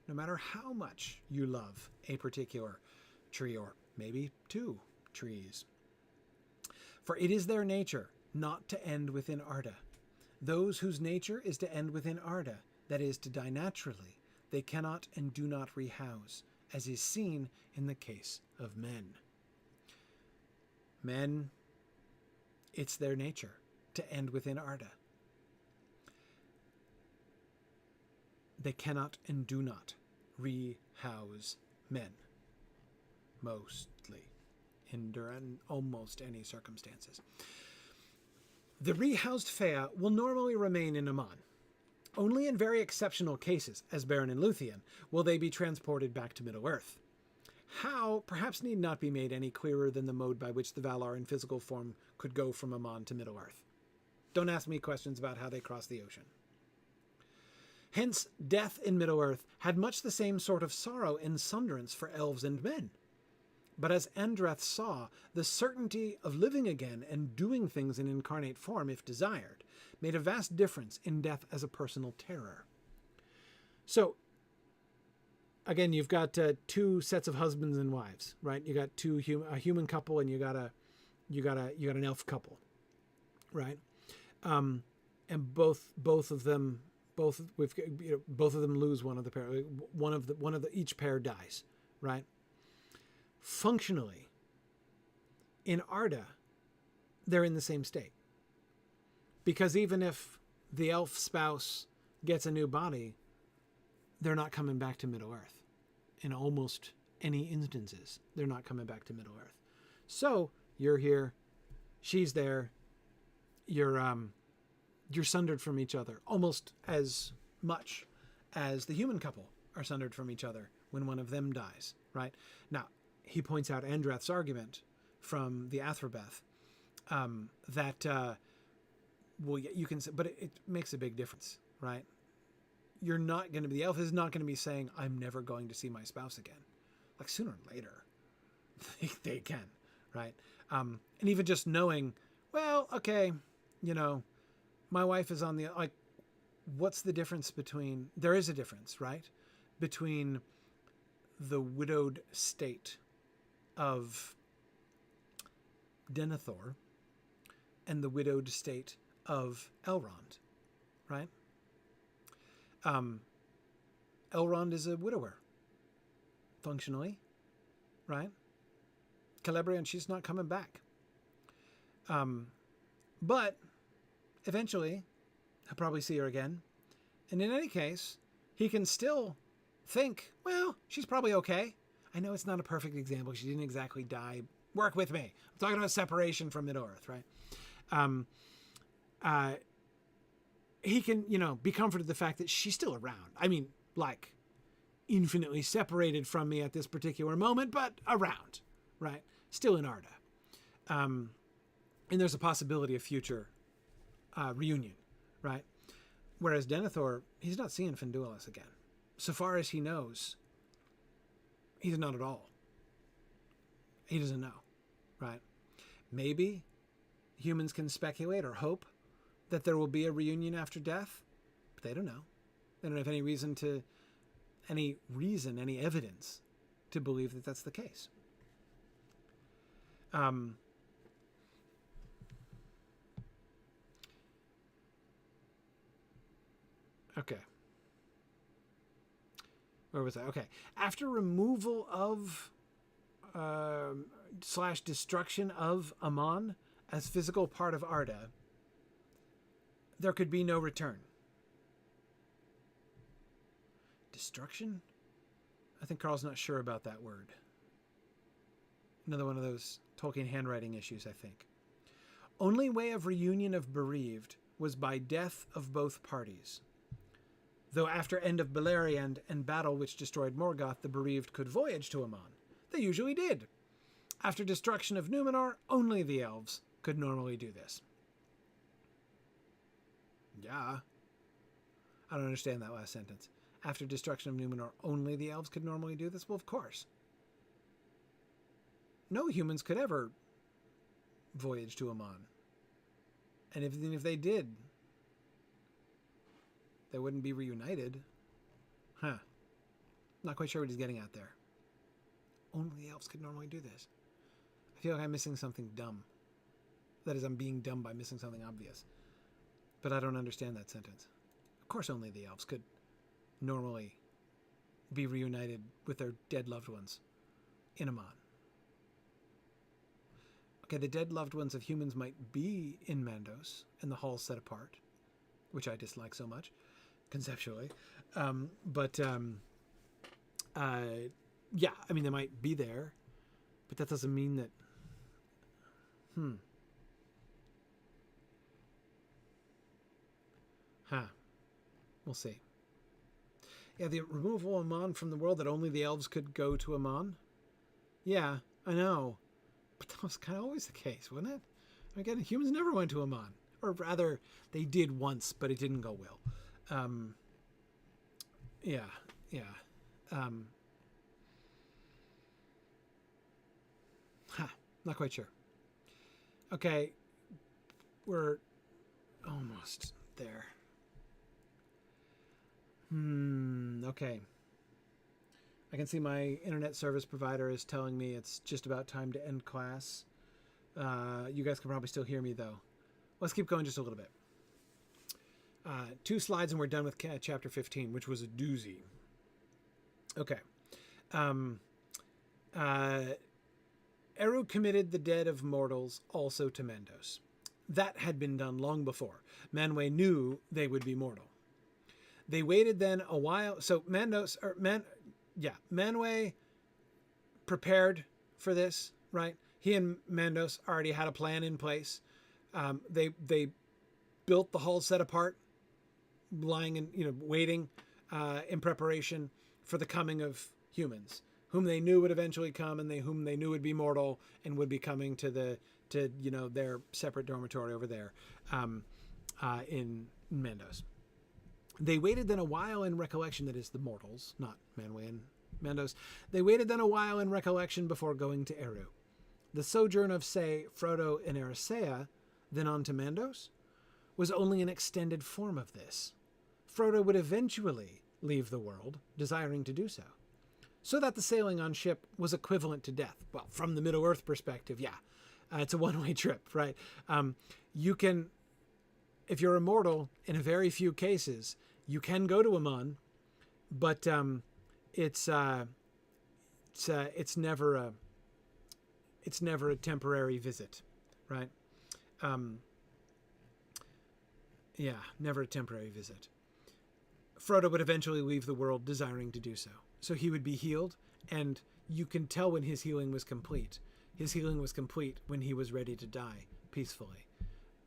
No matter how much you love a particular tree, or maybe two trees. For it is their nature not to end within Arda. Those whose nature is to end within Arda, that is, to die naturally, they cannot and do not rehouse, as is seen in the case of men. Men, it's their nature to end within Arda. They cannot and do not rehouse men, mostly, under almost any circumstances. The rehoused Fëa will normally remain in Aman. Only in very exceptional cases, as Beren and Luthien, will they be transported back to Middle-earth. How, perhaps need not be made any clearer than the mode by which the Valar in physical form could go from Aman to Middle-earth. Don't ask me questions about how they cross the ocean. Hence, death in Middle-earth had much the same sort of sorrow and sunderance for elves and men. But as Andrath saw, the certainty of living again and doing things in incarnate form, if desired, made a vast difference in death as a personal terror. So, again, you've got two sets of husbands and wives, right? You got a human couple, and you got an elf couple, right? And both of them lose one of the pair. Each pair dies, right? Functionally, in Arda, they're in the same state. Because even if the elf spouse gets a new body, they're not coming back to Middle-earth. In almost any instances, they're not coming back to Middle-earth. So, you're here, she's there, you're sundered from each other, almost as much as the human couple are sundered from each other when one of them dies, right? Now, he points out Andrath's argument from the Athrobeth, you can say, but it makes a big difference, right? You're not going to be, the elf is not going to be saying, I'm never going to see my spouse again. Like, sooner or later, they can, right? And even just knowing, well, okay, my wife is on the, like, what's the difference between, there is a difference, right? Between the widowed state of Denethor and the widowed state of Elrond, right? Elrond is a widower, functionally, right? Celebrian, she's not coming back. But eventually, he'll probably see her again. And in any case, he can still think, well, she's probably okay. I know it's not a perfect example. She didn't exactly die. Work with me. I'm talking about separation from Middle-earth, right? He can, be comforted the fact that she's still around. I mean, like, infinitely separated from me at this particular moment, but around, right? Still in Arda. And there's a possibility of future reunion, right? Whereas Denethor, he's not seeing Finduilas again. So far as he knows, he's not at all. He doesn't know, right? Maybe humans can speculate or hope that there will be a reunion after death, but they don't know. They don't have any evidence to believe that that's the case. Okay. Where was I? Okay. After removal of / destruction of Amon as physical part of Arda, there could be no return. Destruction? I think Carl's not sure about that word. Another one of those Tolkien handwriting issues, I think. Only way of reunion of bereaved was by death of both parties. Though after end of Beleriand and battle which destroyed Morgoth, the bereaved could voyage to Amon. They usually did. After destruction of Numenor, only the elves could normally do this. Yeah. I don't understand that last sentence. After destruction of Numenor, only the elves could normally do this? Well, of course. No humans could ever voyage to Amon. And even if they did, they wouldn't be reunited. Huh. Not quite sure what he's getting at there. Only the elves could normally do this. I feel like I'm missing something dumb. That is, I'm being dumb by missing something obvious. But I don't understand that sentence. Of course only the elves could normally be reunited with their dead loved ones in Amon. Okay, the dead loved ones of humans might be in Mandos, and the hall set apart, which I dislike so much, conceptually. Yeah, I mean, they might be there, but that doesn't mean that... We'll see. Yeah, the removal of Amon from the world, that only the elves could go to Amon. Yeah, I know. But that was kind of always the case, wasn't it? Again, humans never went to Amon. Or rather, they did once, but it didn't go well. Not quite sure. Okay, we're almost there. Okay. I can see my internet service provider is telling me it's just about time to end class. You guys can probably still hear me, though. Let's keep going just a little bit. 2 slides and we're done with chapter 15, which was a doozy. Okay. Eru committed the dead of mortals also to Mandos. That had been done long before. Manway knew they would be mortal. They waited then a while. So Manway prepared for this, right? He and Mandos already had a plan in place. They built the hall set apart, lying and waiting in preparation for the coming of humans, whom they knew would eventually come, and whom they knew would be mortal and would be coming to their separate dormitory over there in Mandos. They waited then a while in recollection, that is the mortals, not Manway and Mandos. They waited then a while in recollection before going to Eru. The sojourn of, say, Frodo and Erisea, then on to Mandos, was only an extended form of this. Frodo would eventually leave the world, desiring to do so. So that the sailing on ship was equivalent to death. Well, from the Middle-earth perspective, yeah. It's a one-way trip, right? You can, if you're immortal, in a very few cases, you can go to Aman, but it's never a temporary visit, right? Yeah, never a temporary visit. Frodo would eventually leave the world desiring to do so. So he would be healed, and you can tell when his healing was complete. His healing was complete when he was ready to die peacefully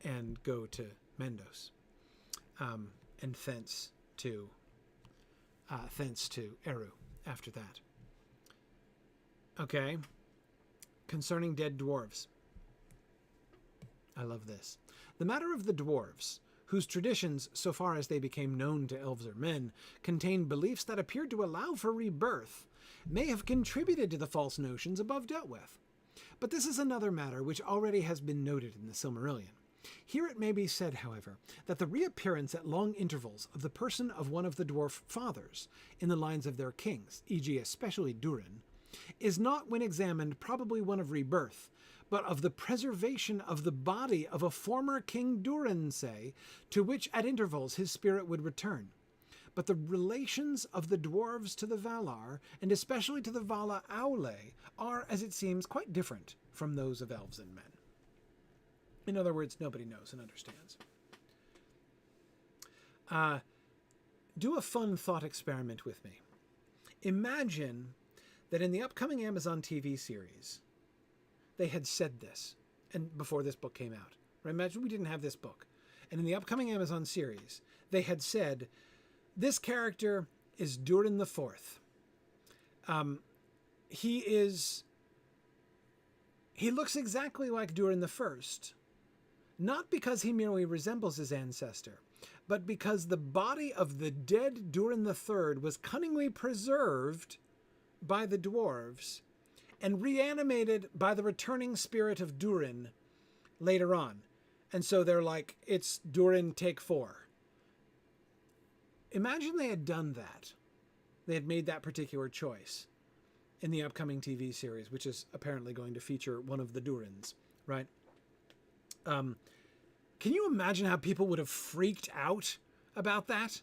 and go to Mendos, and thence to Eru after that. Okay. Concerning dead dwarves. I love this. The matter of the dwarves, whose traditions, so far as they became known to elves or men, contained beliefs that appeared to allow for rebirth, may have contributed to the false notions above dealt with. But this is another matter which already has been noted in the Silmarillion. Here it may be said, however, that the reappearance at long intervals of the person of one of the dwarf fathers, in the lines of their kings, e.g. especially Durin, is not, when examined, probably one of rebirth, but of the preservation of the body of a former King Durin, say, to which at intervals his spirit would return. But the relations of the dwarves to the Valar, and especially to the Vala Aule, are, as it seems, quite different from those of elves and men. In other words, nobody knows and understands. Do a fun thought experiment with me. Imagine that in the upcoming Amazon TV series, they had said this, and before this book came out. Right? Imagine we didn't have this book. And in the upcoming Amazon series, they had said, this character is Durin the Fourth. He looks exactly like Durin the First, not because he merely resembles his ancestor, but because the body of the dead Durin the Third was cunningly preserved by the dwarves and reanimated by the returning spirit of Durin later on. And so they're like, it's Durin take 4. Imagine they had done that. They had made that particular choice in the upcoming TV series, which is apparently going to feature one of the Durins, right? Can you imagine how people would have freaked out about that?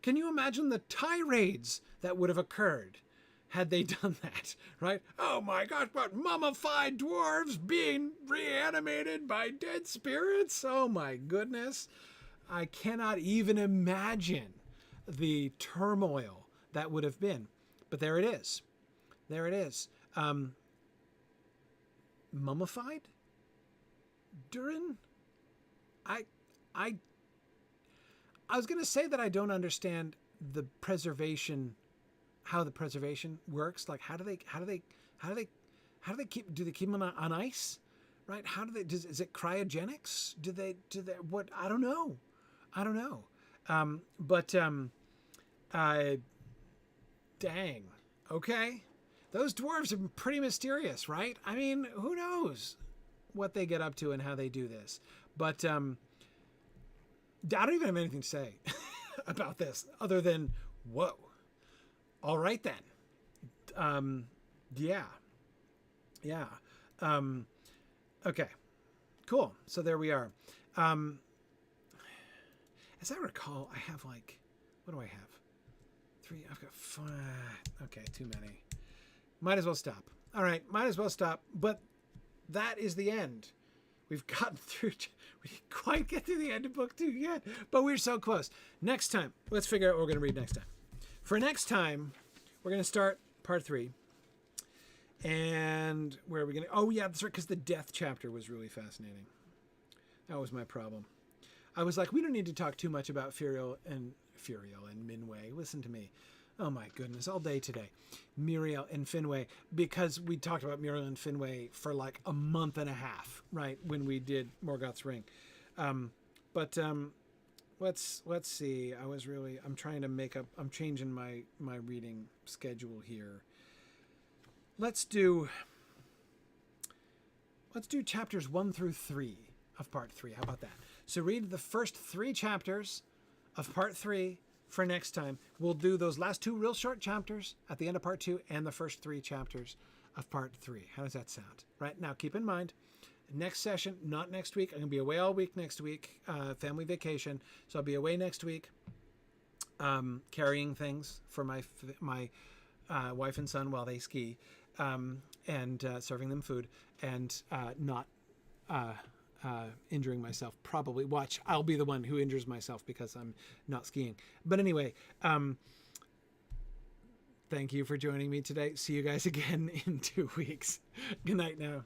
Can you imagine the tirades that would have occurred had they done that, right? Oh my gosh, but mummified dwarves being reanimated by dead spirits? Oh my goodness. I cannot even imagine the turmoil that would have been. But there it is. There it is. Mummified? Durin? I was going to say that I don't understand the preservation, how the preservation works. Like, how do they keep them on ice? Right? How do they, is it cryogenics? Do they, what? I don't know. Dang. Okay. Those dwarves are pretty mysterious, right? I mean, who knows what they get up to and how they do this. But I don't even have anything to say about this other than, whoa. All right, then. Yeah. Okay. Cool. So there we are. As I recall, I have like, what do I have? 3. I've got 5. Okay, too many. Might as well stop. All right, might as well stop. But that is the end. We've gotten through. We didn't quite get to the end of book 2 yet, but we're so close. Next time, let's figure out what we're going to read next time. For next time, we're going to start part 3. And where are we going to? Oh, yeah, that's right, because the death chapter was really fascinating. That was my problem. I was like, we don't need to talk too much about Furiel and Minway. Listen to me. Oh my goodness, all day today. Muriel and Finway, because we talked about Muriel and Finway for like a month and a half, right, when we did Morgoth's Ring. Let's see. I'm trying to I'm changing my reading schedule here. Let's do chapters 1 through 3 of part 3. How about that? So read the first 3 chapters of part 3 for next time. We'll do those last 2 real short chapters at the end of part 2 and the first 3 chapters of part 3. How does that sound? Right now, keep in mind, next session, not next week. I'm going to be away all week next week, family vacation. So I'll be away next week, carrying things for my wife and son while they ski, and serving them food, and not injuring myself. Probably. Watch, I'll be the one who injures myself because I'm not skiing. But anyway, thank you for joining me today. See you guys again in 2 weeks. Good night now.